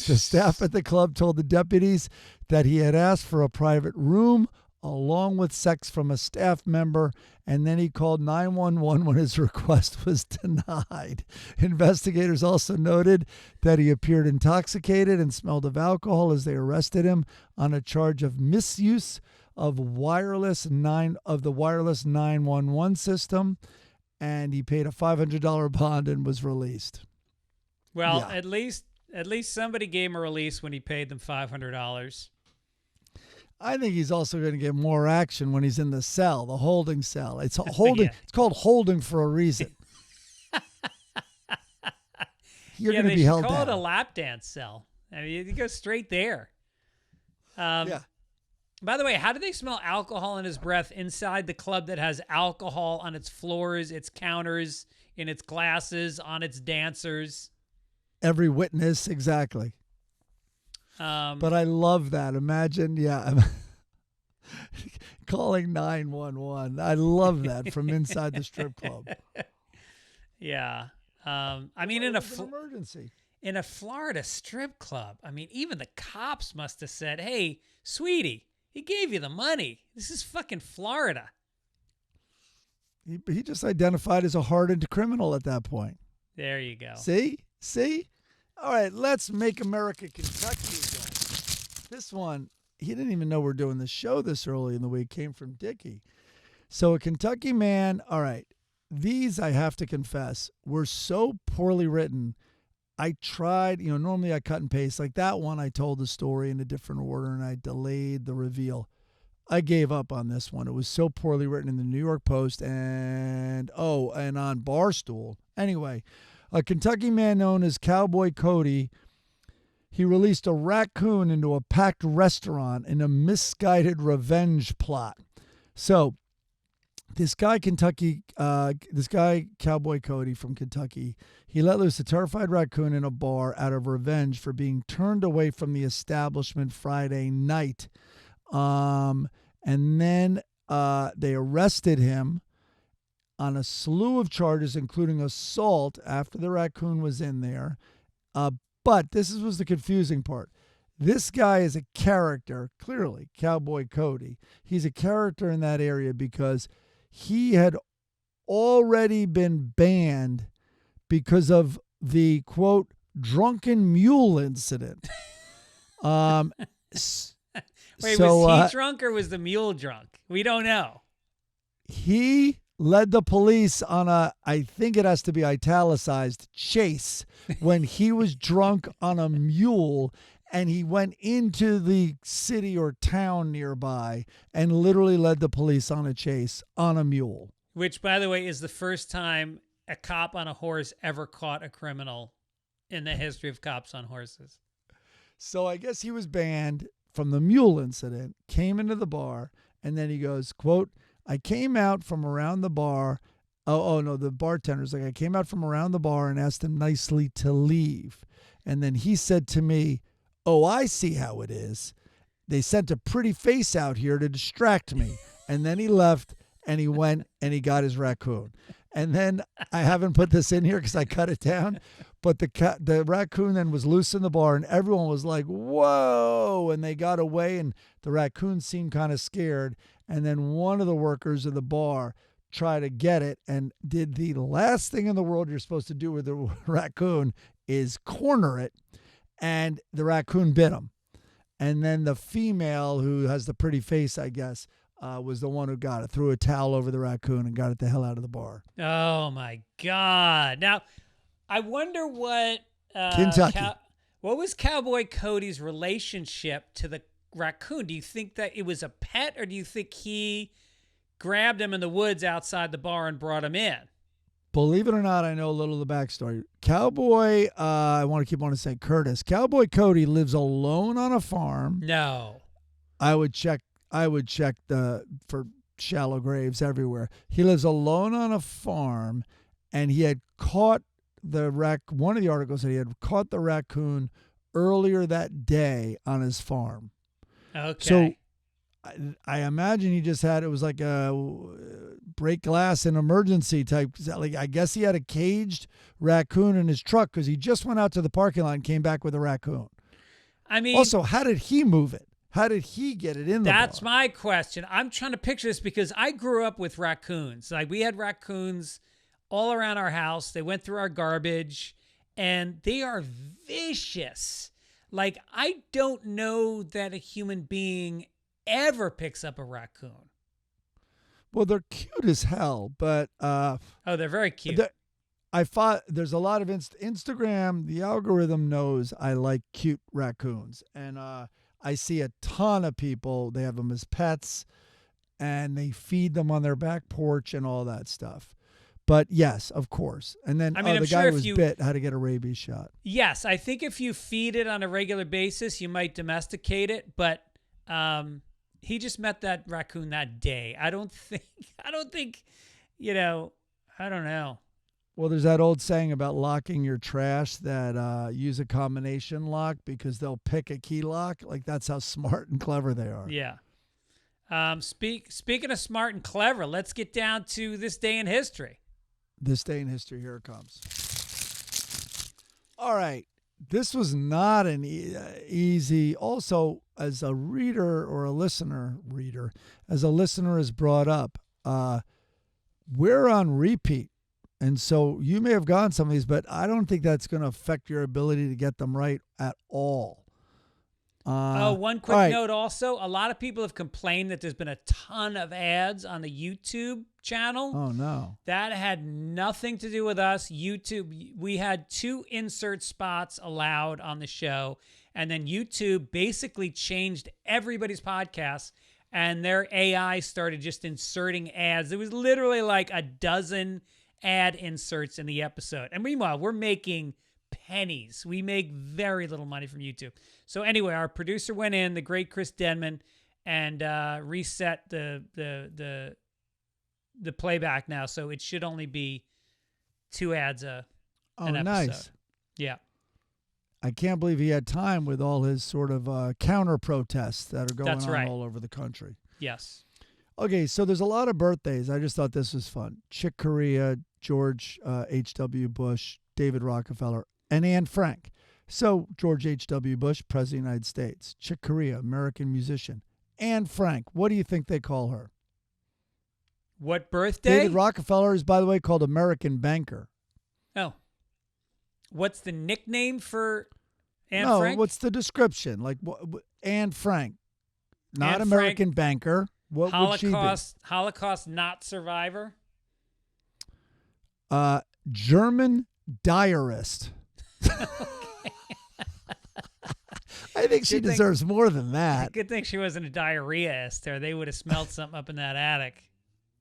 The staff at the club told the deputies that he had asked for a private room along with sex from a staff member, and then he called 911 when his request was denied. Investigators also noted that he appeared intoxicated and smelled of alcohol as they arrested him on a charge of misuse of the wireless 911 system, and he paid a $500 bond and was released. Well, Yeah. at least somebody gave him a release when he paid them $500. I think he's also going to get more action when he's in the cell, the holding cell. It's holding. Yeah. It's called holding for a reason. You're going to be held call down. it a lap dance cell. I mean, you go straight there. Yeah. By the way, how do they smell alcohol in his breath inside the club that has alcohol on its floors, its counters, in its glasses, on its dancers? Every witness, exactly. But I love that. Imagine, calling 911. I love that from inside the strip club. Yeah. I mean, in An emergency. in a Florida strip club, I mean, even the cops must have said, "Hey, sweetie, he gave you the money. This is fucking Florida." He just identified as a hardened criminal at that point. There you go. See? All right, let's make America Kentucky again. This one, he didn't even know we're doing this show this early in the week. Came from Dickie. So a Kentucky man, all right, these, I have to confess, were so poorly written. I tried, normally I cut and paste. Like that one, I told the story in a different order and I delayed the reveal. I gave up on this one. It was so poorly written in the New York Post and on Barstool. Anyway, a Kentucky man known as Cowboy Cody, he released a raccoon into a packed restaurant in a misguided revenge plot. So this guy, Cowboy Cody from Kentucky, he let loose a terrified raccoon in a bar out of revenge for being turned away from the establishment Friday night. And then they arrested him on a slew of charges, including assault after the raccoon was in there. But this was the confusing part. This guy is a character, clearly, Cowboy Cody. He's a character in that area because he had already been banned because of the, quote, drunken mule incident. Wait, was he drunk or was the mule drunk? We don't know. He led the police on I think it has to be italicized, chase when he was drunk on a mule, and he went into the city or town nearby and literally led the police on a chase on a mule. Which, by the way, is the first time a cop on a horse ever caught a criminal in the history of cops on horses. So I guess he was banned from the mule incident, came into the bar, and then he goes, quote, I came out from around the bar. Oh, no, the bartender's like, I came out from around the bar and asked him nicely to leave. And then he said to me, oh, I see how it is. They sent a pretty face out here to distract me. And then he left and he went and he got his raccoon. And then I haven't put this in here because I cut it down. But the raccoon then was loose in the bar and everyone was like, whoa. And they got away and the raccoon seemed kind of scared. And then one of the workers of the bar tried to get it and did the last thing in the world you're supposed to do with a raccoon is corner it. And the raccoon bit him. And then the female who has the pretty face, I guess, was the one who got it, threw a towel over the raccoon and got it the hell out of the bar. Oh, my God. Now, I wonder what Kentucky. What was Cowboy Cody's relationship to the raccoon? Do you think that it was a pet, or do you think he grabbed him in the woods outside the bar and brought him in? Believe it or not, I know a little of the backstory. Cowboy, I want to keep on to say Curtis. Cowboy Cody lives alone on a farm. No. I would check for shallow graves everywhere. He lives alone on a farm, and he had caught one of the articles said he had caught the raccoon earlier that day on his farm. Okay. So I imagine he just it was like a break glass and emergency type. Like, I guess he had a caged raccoon in his truck because he just went out to the parking lot and came back with a raccoon. I mean, also, how did he move it? How did he get it in the That's bar? my question. I'm trying to picture this because I grew up with raccoons. Like, we had raccoons all around our house. They went through our garbage, and they are vicious. Like, I don't know that a human being ever picks up a raccoon. Well, they're cute as hell, but oh, they're very cute. There's a lot of Instagram. The algorithm knows I like cute raccoons, and I see a ton of people. They have them as pets, and they feed them on their back porch and all that stuff. But yes, of course. And then the guy who was bit had to get a rabies shot. Yes, I think if you feed it on a regular basis, you might domesticate it. But he just met that raccoon that day. I don't think, you know, I don't know. Well, there's that old saying about locking your trash that use a combination lock because they'll pick a key lock. Like, that's how smart and clever they are. Yeah. Speaking of smart and clever, let's get down to this day in history. This day in history, here it comes. All right. This was not an easy. Also, as a reader or a listener, as a listener has brought up, we're on repeat. And so you may have gotten some of these, but I don't think that's going to affect your ability to get them right at all. One quick note also. A lot of people have complained that there's been a ton of ads on the YouTube channel. Oh, no. That had nothing to do with us. YouTube, we had 2 insert spots allowed on the show, and then YouTube basically changed everybody's podcast, and their AI started just inserting ads. There was literally like a dozen ad inserts in the episode. And meanwhile, we're making pennies. We make very little money from YouTube. So anyway, our producer went in, the great Chris Denman, and reset the playback now. So it should only be 2 ads an episode. Nice. Yeah. I can't believe he had time with all his sort of counter protests that are going That's on right. all over the country. Yes. Okay, so there's a lot of birthdays. I just thought this was fun. Chick Corea, George H.W. Bush, David Rockefeller, and Anne Frank. So George H.W. Bush, President of the United States. Chick Corea, American musician. Anne Frank, what do you think they call her? What birthday? David Rockefeller is, by the way, called American Banker. Oh. What's the nickname for Anne No, Frank? what's the description? Like Anne Frank, not Anne American Frank, Banker. What would she be? Holocaust not survivor? German diarist. I think she deserves more than that. Good thing she wasn't a diarrheaist, or they would have smelled something up in that attic.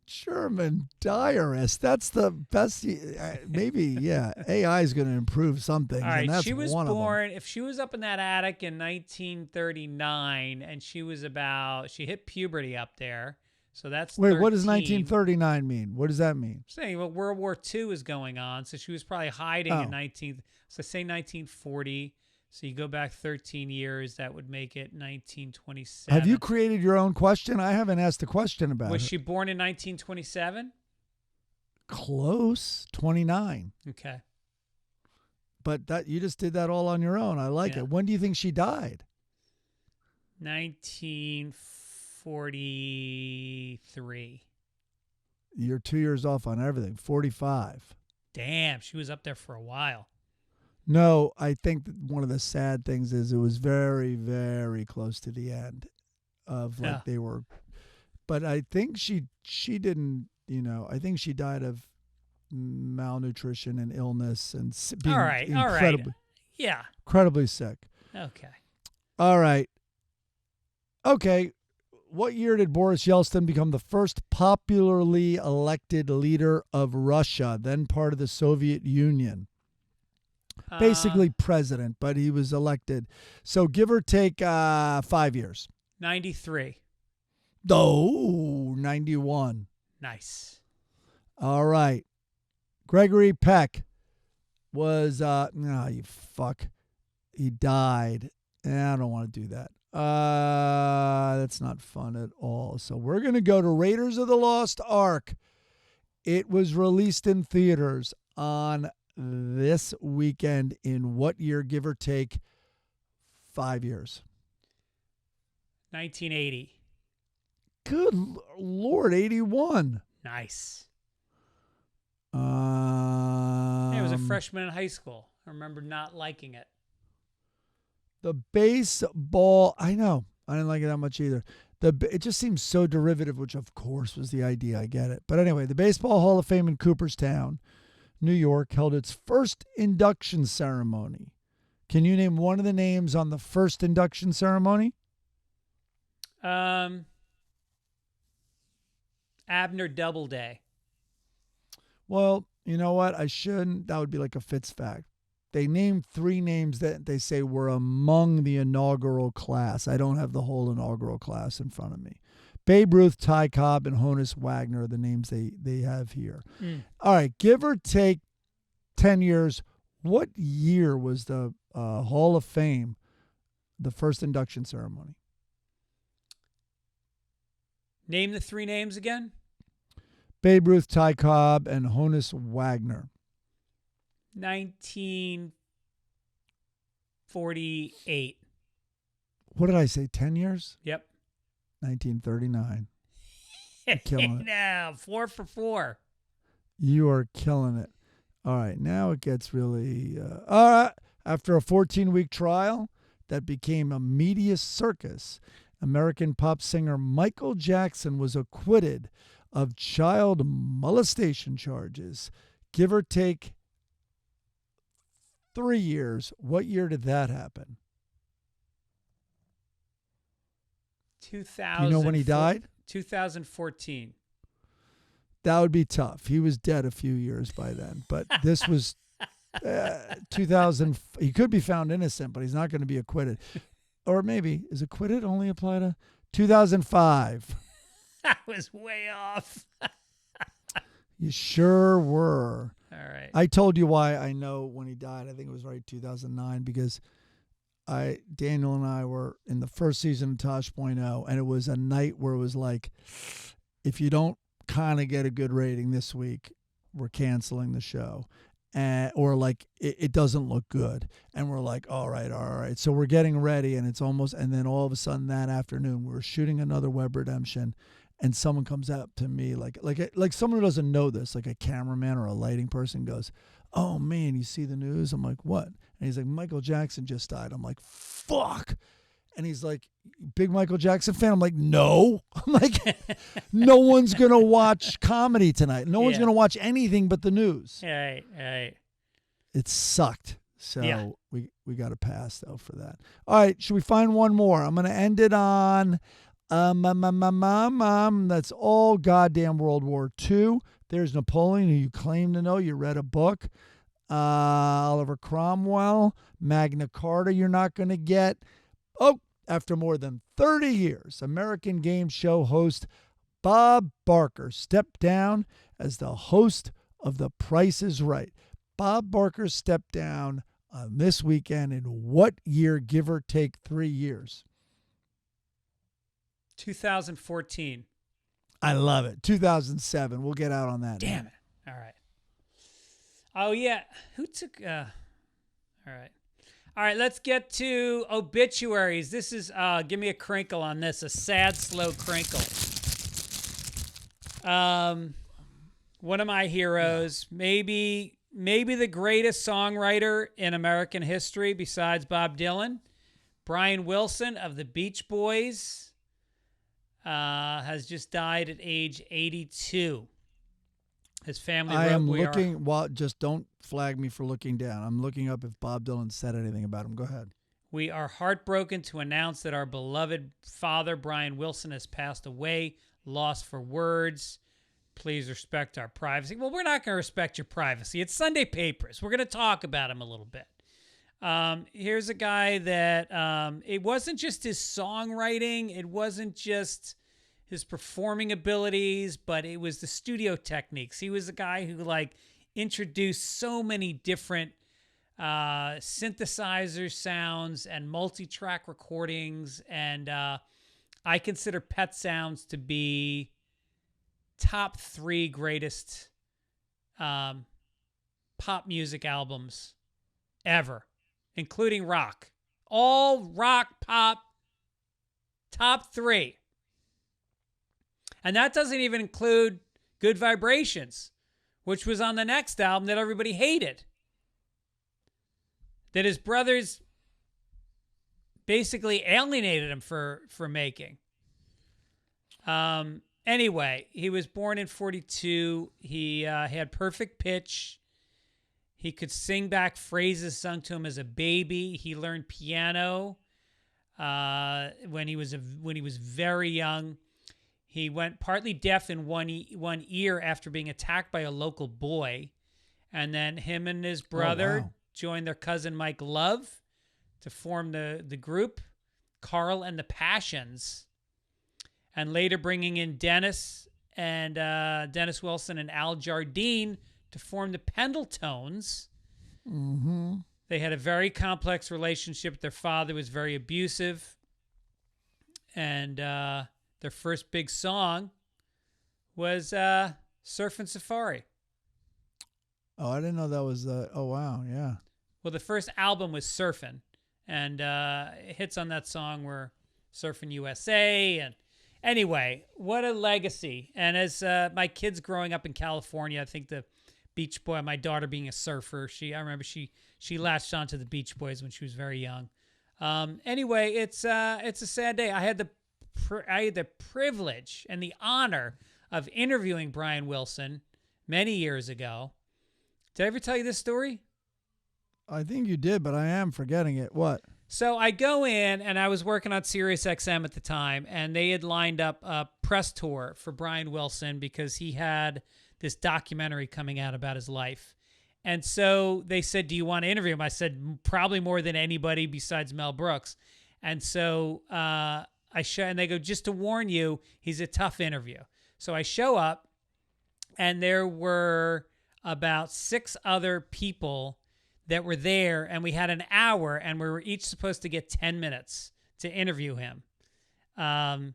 German diarist. That's the best. Maybe, yeah. AI is going to improve some things. All right, and that's she was one born, if she was up in that attic in 1939, and she hit puberty up there. So that's Wait, 13. what does 1939 mean? What does that mean? Saying, well, World War II is going on, so she was probably hiding in 1940. So you go back 13 years, that would make it 1927. Have you created your own question? I haven't asked a question about Was it. she born in 1927? Close, 29. Okay. But that you just did that all on your own. I like Yeah. it. When do you think she died? 1943. You're 2 years off on everything. 45. Damn, she was up there for a while. No, I think that one of the sad things is it was very, very close to the end of like they were. But I think she didn't, I think she died of malnutrition and illness and being incredibly, Yeah. incredibly sick. Okay. All right. Okay. What year did Boris Yeltsin become the first popularly elected leader of Russia, then part of the Soviet Union? Basically president, but he was elected. So give or take 5 years. 93. Oh, 91. Nice. All right. Gregory Peck was, no, you fuck. He died. I don't want to do that. That's not fun at all. So we're going to go to Raiders of the Lost Ark. It was released in theaters on this weekend in what year, give or take 5 years? 1980. Good Lord, 81. Nice. I I was a freshman in high school. I remember not liking it. The baseball, I know. I didn't like it that much either. It just seems so derivative, which of course was the idea. I get it. But anyway, the Baseball Hall of Fame in Cooperstown, New York, held its first induction ceremony. Can you name one of the names on the first induction ceremony? Abner Doubleday. Well, you know what? I shouldn't. That would be like a Fitz fact. They named 3 names that they say were among the inaugural class. I don't have the whole inaugural class in front of me. Babe Ruth, Ty Cobb, and Honus Wagner are the names they have here. All right, give or take 10 years, what year was the Hall of Fame, the first induction ceremony? Name the 3 names again. Babe Ruth, Ty Cobb, and Honus Wagner. 1948. What did I say, 10 years? Yep. 1939. Killing it. No, 4 for 4. You are killing it. All right, now it gets really... all right, after a 14-week trial that became a media circus, American pop singer Michael Jackson was acquitted of child molestation charges. Give or take 3 years. What year did that happen? 2000. You know when he died? 2014. That would be tough. He was dead a few years by then. But this was 2000. He could be found innocent, but he's not going to be acquitted. Or maybe, is acquitted only apply to 2005? That was way off. You sure were. All right. I told you why I know when he died. I think it was right 2009 because Daniel and I were in the first season of Tosh.0, and it was a night where it was like, if you don't kind of get a good rating this week, we're canceling the show. Or like it doesn't look good. And we're like, all right. So we're getting ready, and it's almost, and then all of a sudden that afternoon we're shooting another Web Redemption, and someone comes up to me like someone who doesn't know this, like a cameraman or a lighting person goes, "Oh man, you see the news?" I'm like, "What?" And he's like, "Michael Jackson just died." I'm like, "Fuck." And he's like, "Big Michael Jackson fan?" I'm like, "No." I'm like, no one's going to watch comedy tonight. No one's going to watch anything but the news. Right. It sucked. So we got to pass, though, for that. All right. Should we find one more? I'm going to end it on that's all goddamn World War II. There's Napoleon, who you claim to know. You read a book. Oliver Cromwell. Magna Carta you're not going to get. Oh, after more than 30 years, American game show host Bob Barker stepped down as the host of The Price is Right. Bob Barker stepped down on this weekend in what year, give or take 3 years? 2014. I love it. 2007. We'll get out on that. Damn it. All right. Oh, yeah. Who took... all right. All right, let's get to obituaries. This is... give me a crinkle on this. A sad, slow crinkle. One of my heroes. Maybe the greatest songwriter in American history besides Bob Dylan. Brian Wilson of the Beach Boys. Has just died at age 82. His family I am looking, just don't flag me for looking down. I'm looking up if Bob Dylan said anything about him. Go ahead. We are heartbroken to announce that our beloved father, Brian Wilson, has passed away. Lost for words. Please respect our privacy. Well, we're not going to respect your privacy. It's Sunday Papers. We're going to talk about him a little bit. Here's a guy that it wasn't just his songwriting. It wasn't just his performing abilities, but it was the studio techniques. He was a guy who introduced so many different synthesizer sounds and multi-track recordings. And I consider Pet Sounds to be top 3 greatest pop music albums ever, including rock. All rock, pop, top 3. And that doesn't even include Good Vibrations, which was on the next album that everybody hated. That his brothers basically alienated him for making. Anyway, he was born in 1942. He had perfect pitch. He could sing back phrases sung to him as a baby. He learned piano when he was very young. He went partly deaf in one ear after being attacked by a local boy. And then him and his brother joined their cousin Mike Love to form the group, Carl and the Passions, and later bringing in Dennis Wilson and Al Jardine to form the Pendletones. Mm-hmm. They had a very complex relationship. Their father was very abusive. And their first big song was Surfin' Safari. Oh, I didn't know that was oh, wow, yeah. Well, the first album was Surfin'. And hits on that song were Surfin' USA. And anyway, what a legacy. And as my kids growing up in California, I think the Beach Boy, my daughter being a surfer, I remember she latched onto the Beach Boys when she was very young. Anyway, it's a sad day. I had the privilege and the honor of interviewing Brian Wilson many years ago. Did I ever tell you this story? I think you did, but I am forgetting it. What? So I go in, and I was working on Sirius XM at the time, and they had lined up a press tour for Brian Wilson because he had this documentary coming out about his life. And so they said, do you want to interview him? I said, probably more than anybody besides Mel Brooks. And so and they go, just to warn you, he's a tough interview. So I show up, and there were about 6 other people that were there, and we had an hour, and we were each supposed to get 10 minutes to interview him. And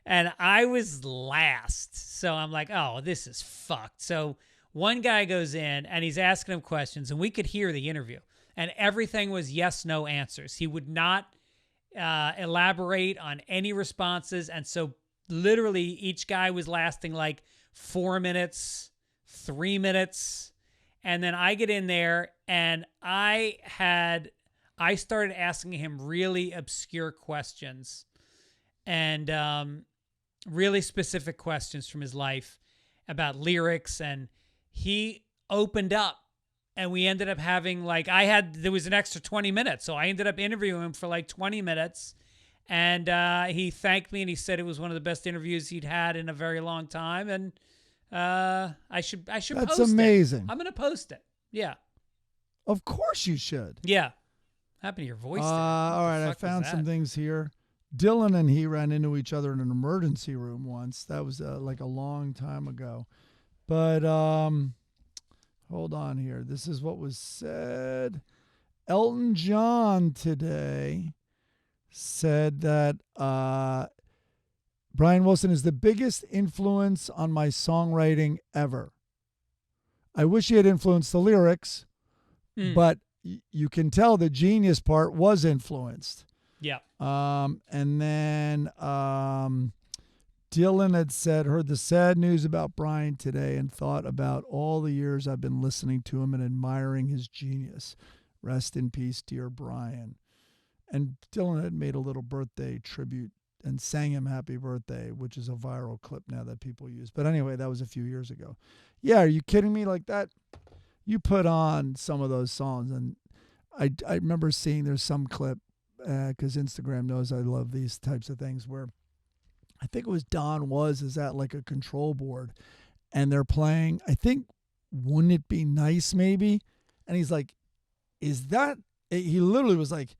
I was last. So I'm like, oh, this is fucked. So one guy goes in, and he's asking him questions, and we could hear the interview, and everything was yes, no answers. He would not elaborate on any responses, and so literally each guy was lasting like 4 minutes, 3 minutes. And then I get in there, and I started asking him really obscure questions and really specific questions from his life about lyrics. And he opened up, and we ended up having there was an extra 20 minutes. So I ended up interviewing him for like 20 minutes. And he thanked me, and he said it was one of the best interviews he'd had in a very long time. And I should That's post it. amazing. I'm gonna post it. Yeah. Of course you should. Yeah. Happened to your voice. All right, I found some things here. Dylan and he ran into each other in an emergency room once. That was like a long time ago. But hold on here. This is what was said. Elton John today said that Brian Wilson is the biggest influence on my songwriting ever. I wish he had influenced the lyrics, but you can tell the genius part was influenced. Yeah. And then Dylan had said, heard the sad news about Brian today and thought about all the years I've been listening to him and admiring his genius. Rest in peace, dear Brian. And Dylan had made a little birthday tribute and sang him happy birthday, which is a viral clip now that people use. But anyway, that was a few years ago. Yeah, are you kidding me? Like that, you put on some of those songs, and I remember seeing there's some clip, because Instagram knows I love these types of things, where I think it was Don is at like a control board, and they're playing, I think, Wouldn't It Be Nice, maybe? And he's like, is that, he literally was like,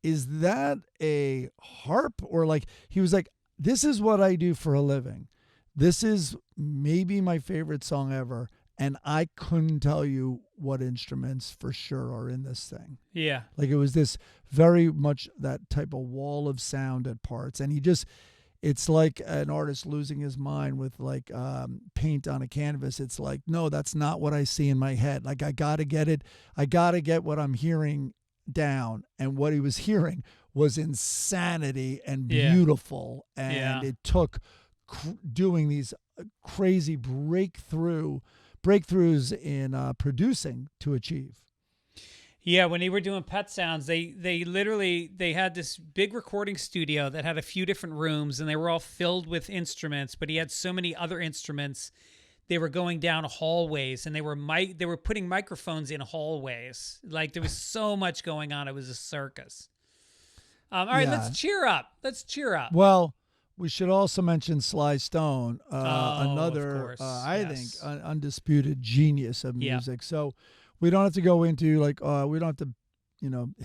is that a harp? Or like, he was like, this is what I do for a living. This is maybe my favorite song ever. And I couldn't tell you what instruments for sure are in this thing. Yeah. Like it was this very much that type of wall of sound at parts. And it's like an artist losing his mind with like paint on a canvas. It's like, no, that's not what I see in my head. Like I got to get it. I got to get what I'm hearing down, and what he was hearing was insanity and beautiful, and it took doing these crazy breakthroughs in producing to achieve. Yeah, when they were doing Pet Sounds, they literally had this big recording studio that had a few different rooms, and they were all filled with instruments, but he had so many other instruments. They were going down hallways, and they were putting microphones in hallways. Like there was so much going on. It was a circus. All right, let's cheer up. Well, we should also mention Sly Stone, another, of course. I think, undisputed genius of music. So we don't have to go into like we don't have to,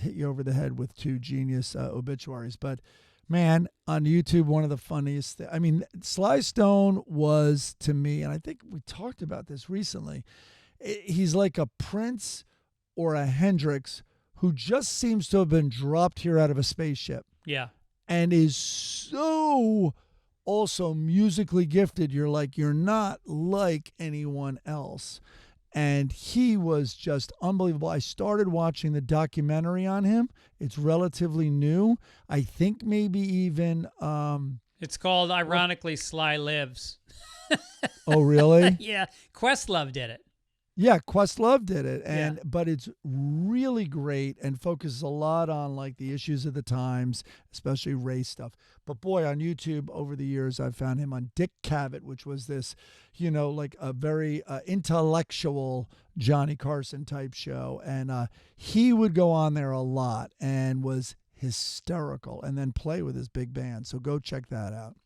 hit you over the head with two genius obituaries. But man, on YouTube, one of the funniest. I mean, Sly Stone was to me, and I think we talked about this recently. He's like a Prince or a Hendrix who just seems to have been dropped here out of a spaceship. Yeah. And is so also musically gifted. You're not like anyone else. And he was just unbelievable. I started watching the documentary on him. It's relatively new. I think maybe even It's called, ironically, Sly Lives. oh really? Yeah. Questlove did it. Yeah, Questlove did it, Yeah. but it's really great and focuses a lot on like the issues of the times, especially race stuff. But boy, on YouTube over the years, I've found him on Dick Cavett, which was this, like a very intellectual Johnny Carson type show, and he would go on there a lot and was hysterical, and then play with his big band. So go check that out.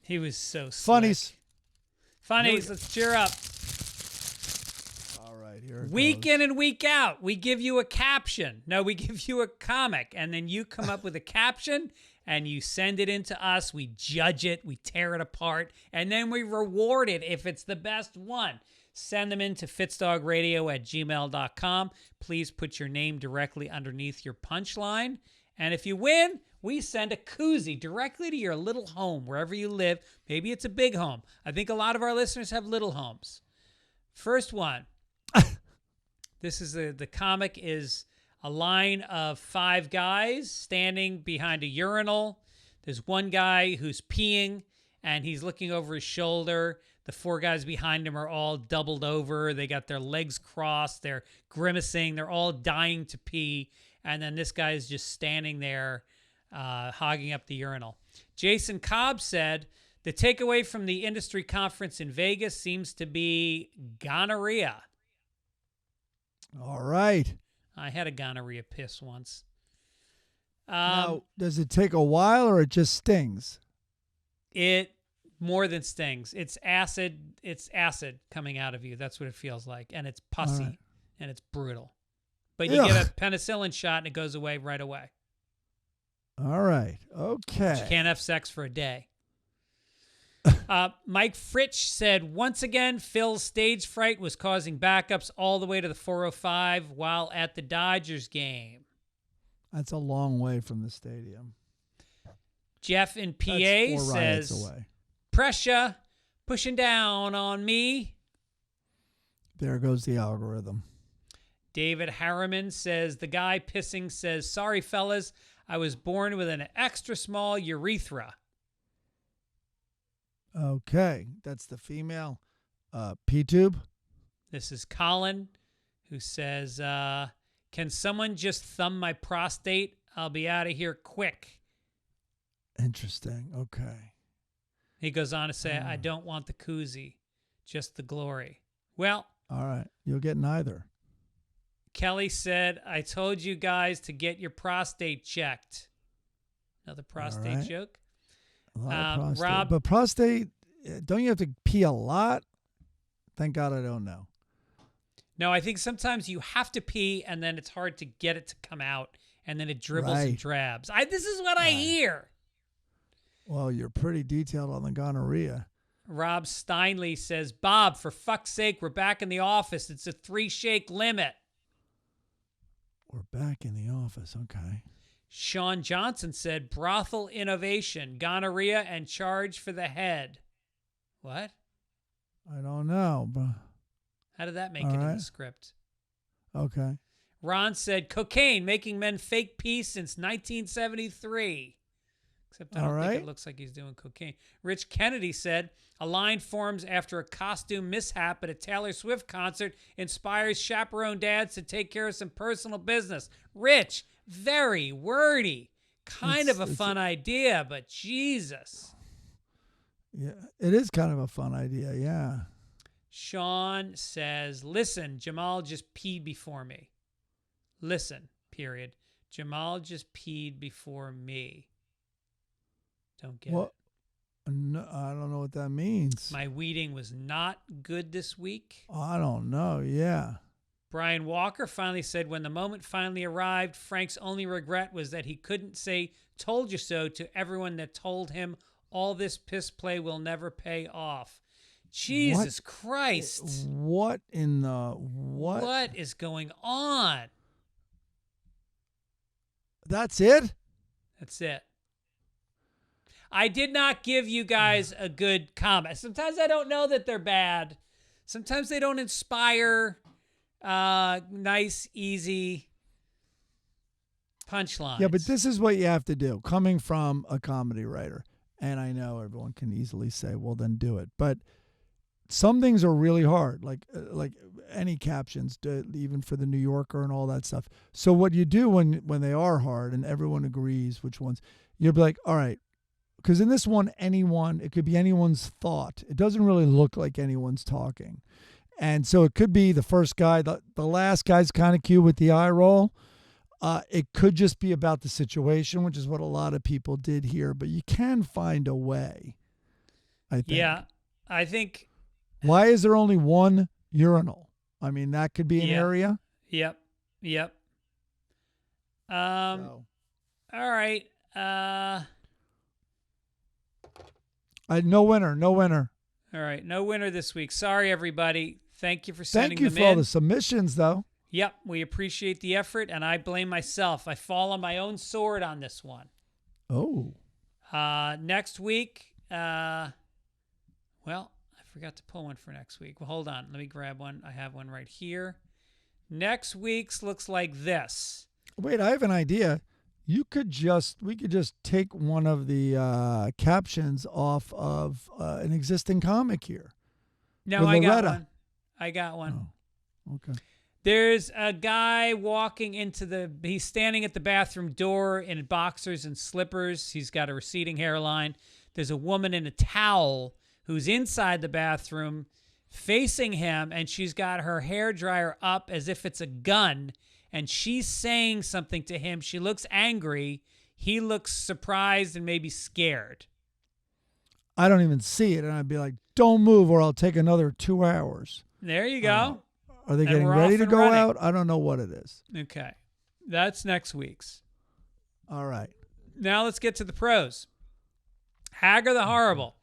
He was so slick. Funnies. Funnies, let's cheer up. Here it Week goes. in and week out, we give you a caption. No, we give you a comic, and then you come up with a caption, and you send it in to us. We judge it, we tear it apart, and then we reward it if it's the best one. Send them in to fitzdogradio@gmail.com. Please put your name directly underneath your punchline. And if you win, we send a koozie directly to your little home, wherever you live. Maybe it's a big home. I think a lot of our listeners have little homes. First one. This is the comic is a line of 5 guys standing behind a urinal. There's one guy who's peeing, and he's looking over his shoulder. The 4 guys behind him are all doubled over. They got their legs crossed. They're grimacing. They're all dying to pee. And then this guy is just standing there hogging up the urinal. Jason Cobb said, the takeaway from the industry conference in Vegas seems to be gonorrhea. All right. I had a gonorrhea piss once. Now, does it take a while or it just stings? It more than stings. It's acid. It's acid coming out of you. That's what it feels like. And it's pussy. Right. And it's brutal. But you get a penicillin shot and it goes away right away. All right. Okay. You can't have sex for a day. Mike Fritsch said, once again, Phil's stage fright was causing backups all the way to the 405 while at the Dodgers game. That's a long way from the stadium. Jeff in PA That's 4 riots says, away. pressure pushing down on me. There goes the algorithm. David Harriman says, the guy pissing says, sorry, fellas, I was born with an extra small urethra. Okay. That's the female P-tube. This is Colin, who says, can someone just thumb my prostate? I'll be out of here quick. Interesting. Okay. He goes on to say, I don't want the koozie, just the glory. Well, all right. You'll get neither. Kelly said, I told you guys to get your prostate checked. Another prostate right. joke. A lot of prostate. Rob, but prostate, don't you have to pee a lot? Thank God I don't know. no, I think sometimes you have to pee and then it's hard to get it to come out and then it dribbles and Right. drabs. This is what I hear. Well, you're pretty detailed on the gonorrhea. Rob Steinley says, Bob, for fuck's sake, we're back in the office. It's a 3-shake limit. We're back in the office. Okay. Sean Johnson said, brothel innovation, gonorrhea, and charge for the head. What? I don't know, but How did that make All it in right. the script? okay. Ron said, cocaine making men fake pee since 1973. Except I don't All think right. it looks like he's doing cocaine. Rich Kennedy said, a line forms after a costume mishap at a Taylor Swift concert inspires chaperone dads to take care of some personal business. Rich, very wordy. Kind of a fun idea, but Jesus. Yeah, it is kind of a fun idea. Yeah. Sean says, listen, Jamal just peed before me. Listen, period. Jamal just peed before me. Don't get Well, it. no, I don't know what that means. My weeding was not good this week. I don't know. Yeah. Brian Walker finally said, when the moment finally arrived, Frank's only regret was that he couldn't say "told you so" to everyone that told him all this piss play will never pay off. Jesus Christ. What in the what? What is going on? That's it? That's it. I did not give you guys a good comment. Sometimes I don't know that they're bad. Sometimes they don't inspire nice, easy punchlines. Yeah, but this is what you have to do. Coming from a comedy writer, and I know everyone can easily say, well, then do it. But some things are really hard, like any captions, even for the New Yorker and all that stuff. So what you do when they are hard and everyone agrees which ones, you'll be like, all right, because in this one, it could be anyone's thought. It doesn't really look like anyone's talking. And so it could be the first guy, the last guy's kind of cute with the eye roll. It could just be about the situation, which is what a lot of people did here. But you can find a way, I think. Yeah, I think. Why is there only one urinal? I mean, that could be an Yeah. area. Yep. So, All right. no winner. All right. No winner this week. Sorry, everybody. Thank you for sending Thank you them for all in. the submissions, though. Yep, we appreciate the effort, and I blame myself. I fall on my own sword on this one. Oh. Next week, well, I forgot to pull one for next week. Well, hold on. Let me grab one. I have one right here. Next week's looks like this. Wait, I have an idea. We could just take one of the captions off of an existing comic here. No, With I got Loretta. one. I got one. Oh, okay. There's a guy walking he's standing at the bathroom door in boxers and slippers. He's got a receding hairline. There's a woman in a towel who's inside the bathroom facing him, and she's got her hairdryer up as if it's a gun, and she's saying something to him. She looks angry. He looks surprised and maybe scared. I don't even see it, and I'd be like, don't move or I'll take another 2 hours. There you go. Are they And getting we're ready off to and go running. out? I don't know what it is. Okay. That's next week's. All right. Now let's get to the pros. Hagar the Horrible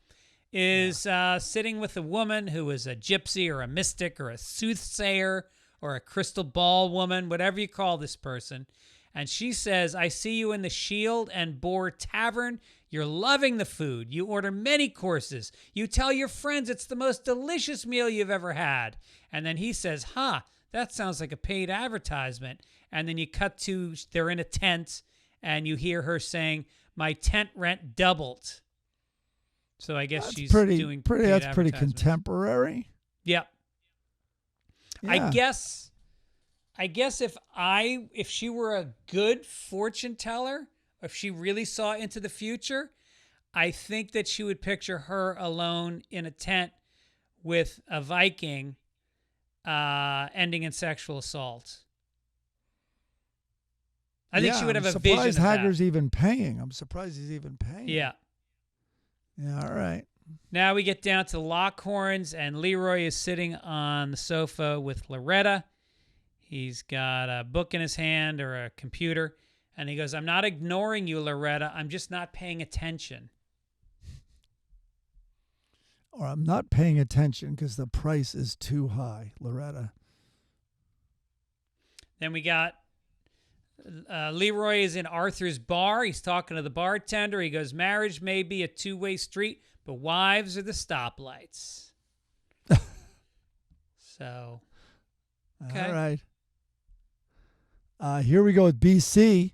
is sitting with a woman who is a gypsy or a mystic or a soothsayer or a crystal ball woman, whatever you call this person. And she says, I see you in the Shield and Boar Tavern. You're loving the food. You order many courses. You tell your friends it's the most delicious meal you've ever had. And then he says, that sounds like a paid advertisement. And then you cut to, they're in a tent, and you hear her saying, my tent rent doubled. So I guess That's she's doing paid That's pretty advertisements. contemporary. Yep. Yeah. I guess if she were a good fortune teller, if she really saw into the future, I think that she would picture her alone in a tent with a Viking ending in sexual assault. I think she would have a vision of I'm surprised Hager's that. even paying. I'm surprised he's even paying. Yeah. Yeah, all right. Now we get down to Lockhorns, and Leroy is sitting on the sofa with Loretta. He's got a book in his hand or a computer, and he goes, I'm not ignoring you, Loretta. I'm just not paying attention. Or I'm not paying attention because the price is too high, Loretta. Then we got Leroy is in Arthur's bar. He's talking to the bartender. He goes, marriage may be a two-way street, but wives are the stoplights. So, okay. All right. Here we go with BC.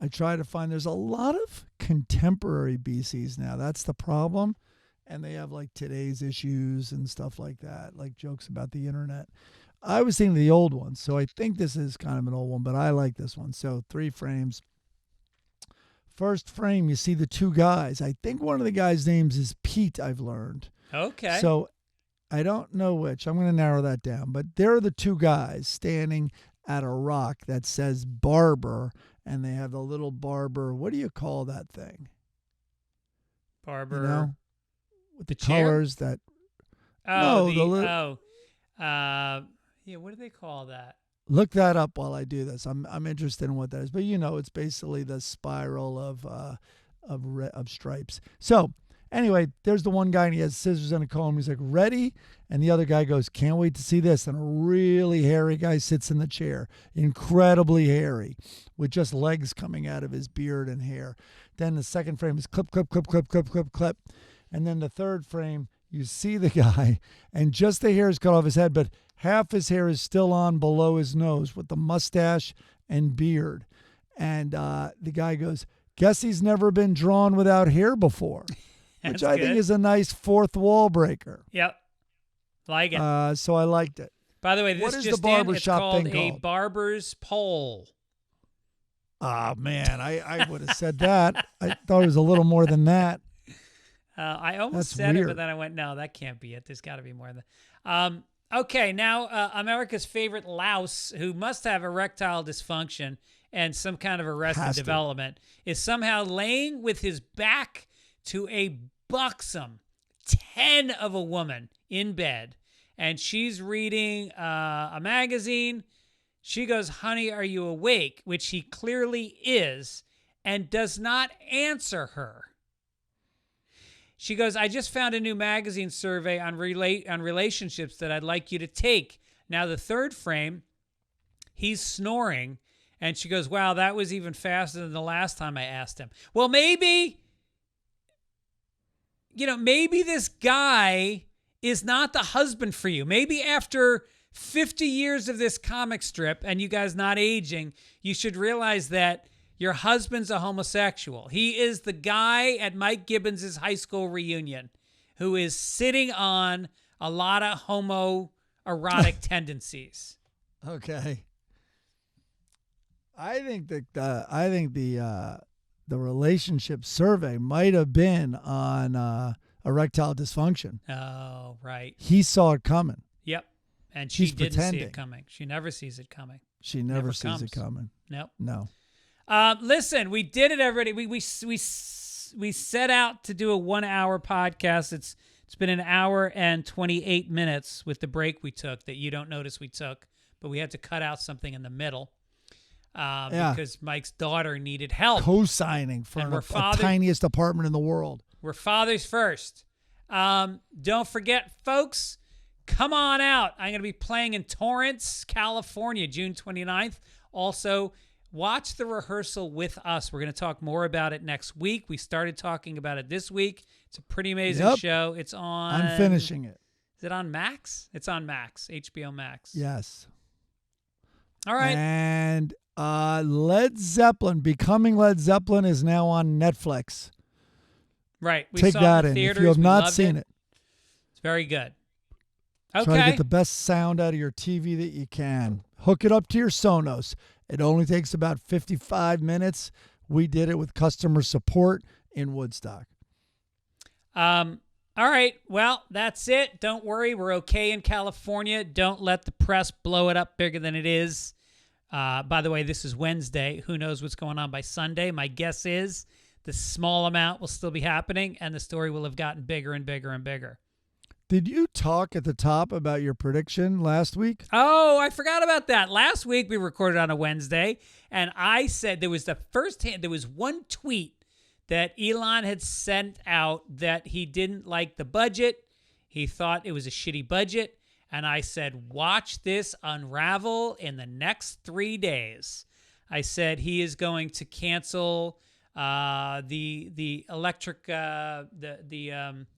I try to find, there's a lot of contemporary BCs now. That's the problem. And they have like today's issues and stuff like that, like jokes about the internet. I was thinking of the old ones, so I think this is kind of an old one, but I like this one. So 3 frames. First frame, you see the 2 guys. I think one of the guys' names is Pete, I've learned. Okay. So I don't know which. I'm going to narrow that down. But there are the 2 guys standing at a rock that says Barber, and they have the little barber. What do you call that thing? Barber. You know, with the chair? colors that. Oh, No, Yeah, what do they call that? Look that up while I do this. I'm interested in what that is. But it's basically the spiral of stripes. So anyway, there's the one guy and he has scissors and a comb. He's like, ready? And the other guy goes, can't wait to see this. And a really hairy guy sits in the chair, incredibly hairy, with just legs coming out of his beard and hair. Then the second frame is clip, clip, clip, clip, clip, clip, clip. And then the third frame, you see the guy and just the hair is cut off his head, but half his hair is still on below his nose with the mustache and beard. And the guy goes, guess he's never been drawn without hair before. Which I think is a nice fourth wall breaker. Yep. Like it. So I liked it. By the way, this what is just the barbershop it's thing called a called? barber's pole. Oh, man, I would have said that. I thought it was a little more than that. I almost That's said weird. it, but then I went, no, that can't be it. There's got to be more than that. Okay, now America's favorite louse, who must have erectile dysfunction and some kind of arrested Has to. development, is somehow laying with his back to a buxom 10 of a woman in bed, and she's reading a magazine. She goes, honey, are you awake? Which he clearly is, and does not answer her. She goes, I just found a new magazine survey on relationships that I'd like you to take. Now, the third frame, he's snoring, and she goes, wow, that was even faster than the last time I asked him. Well, maybe this guy is not the husband for you. Maybe after 50 years of this comic strip and you guys not aging, you should realize that your husband's a homosexual. He is the guy at Mike Gibbons' high school reunion who is sitting on a lot of homoerotic tendencies. Okay. I think the relationship survey might have been on erectile dysfunction. Oh, right. He saw it coming. Yep. And she She's didn't see pretending. it coming. She never sees it coming. She never sees comes. it coming. Nope. No. Listen, we did it, everybody. We set out to do a 1 hour podcast. It's been an hour and 28 minutes with the break we took that you don't notice we took, but we had to cut out something in the middle because Mike's daughter needed help. Co-signing for And the we're tiniest apartment in the world. We're fathers first. Don't forget, folks, come on out. I'm going to be playing in Torrance, California, June 29th. Also, watch the rehearsal with us. We're going to talk more about it next week. We started talking about it this week. It's a pretty amazing show. It's on... I'm finishing it. Is it on Max? It's on Max, HBO Max. Yes. All right. And Led Zeppelin, Becoming Led Zeppelin is now on Netflix. Right. We Take saw that it in. theaters. If you have We not loved seen it, it's very good. try to Okay. get the best sound out of your TV that you can. Hook it up to your Sonos. It only takes about 55 minutes. We did it with customer support in Woodstock. All right. Well, that's it. Don't worry. We're okay in California. Don't let the press blow it up bigger than it is. By the way, this is Wednesday. Who knows what's going on by Sunday? My guess is the small amount will still be happening, and the story will have gotten bigger and bigger and bigger. Did you talk at the top about your prediction last week? Oh, I forgot about that. Last week we recorded on a Wednesday, and I said there was one tweet that Elon had sent out that he didn't like the budget. He thought it was a shitty budget. And I said, watch this unravel in the next 3 days. I said he is going to cancel the electric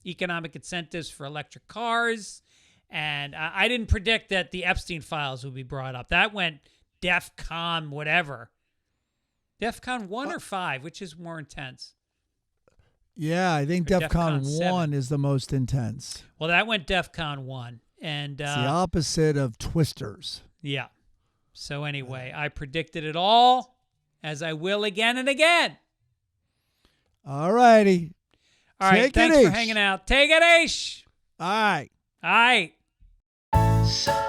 economic incentives for electric cars, and I didn't predict that the Epstein files would be brought up. That went DEFCON whatever. DEFCON 1 or 5, which is more intense? Yeah, I think Or DEFCON DEFCON 7. 1 is the most intense. Well, that went DEFCON 1, and It's the opposite of Twisters. yeah. So anyway, I predicted it all, as I will again and again. All righty. All right, Take it thanks for each. hanging out. Take it, Ish. All right. All right. Sunday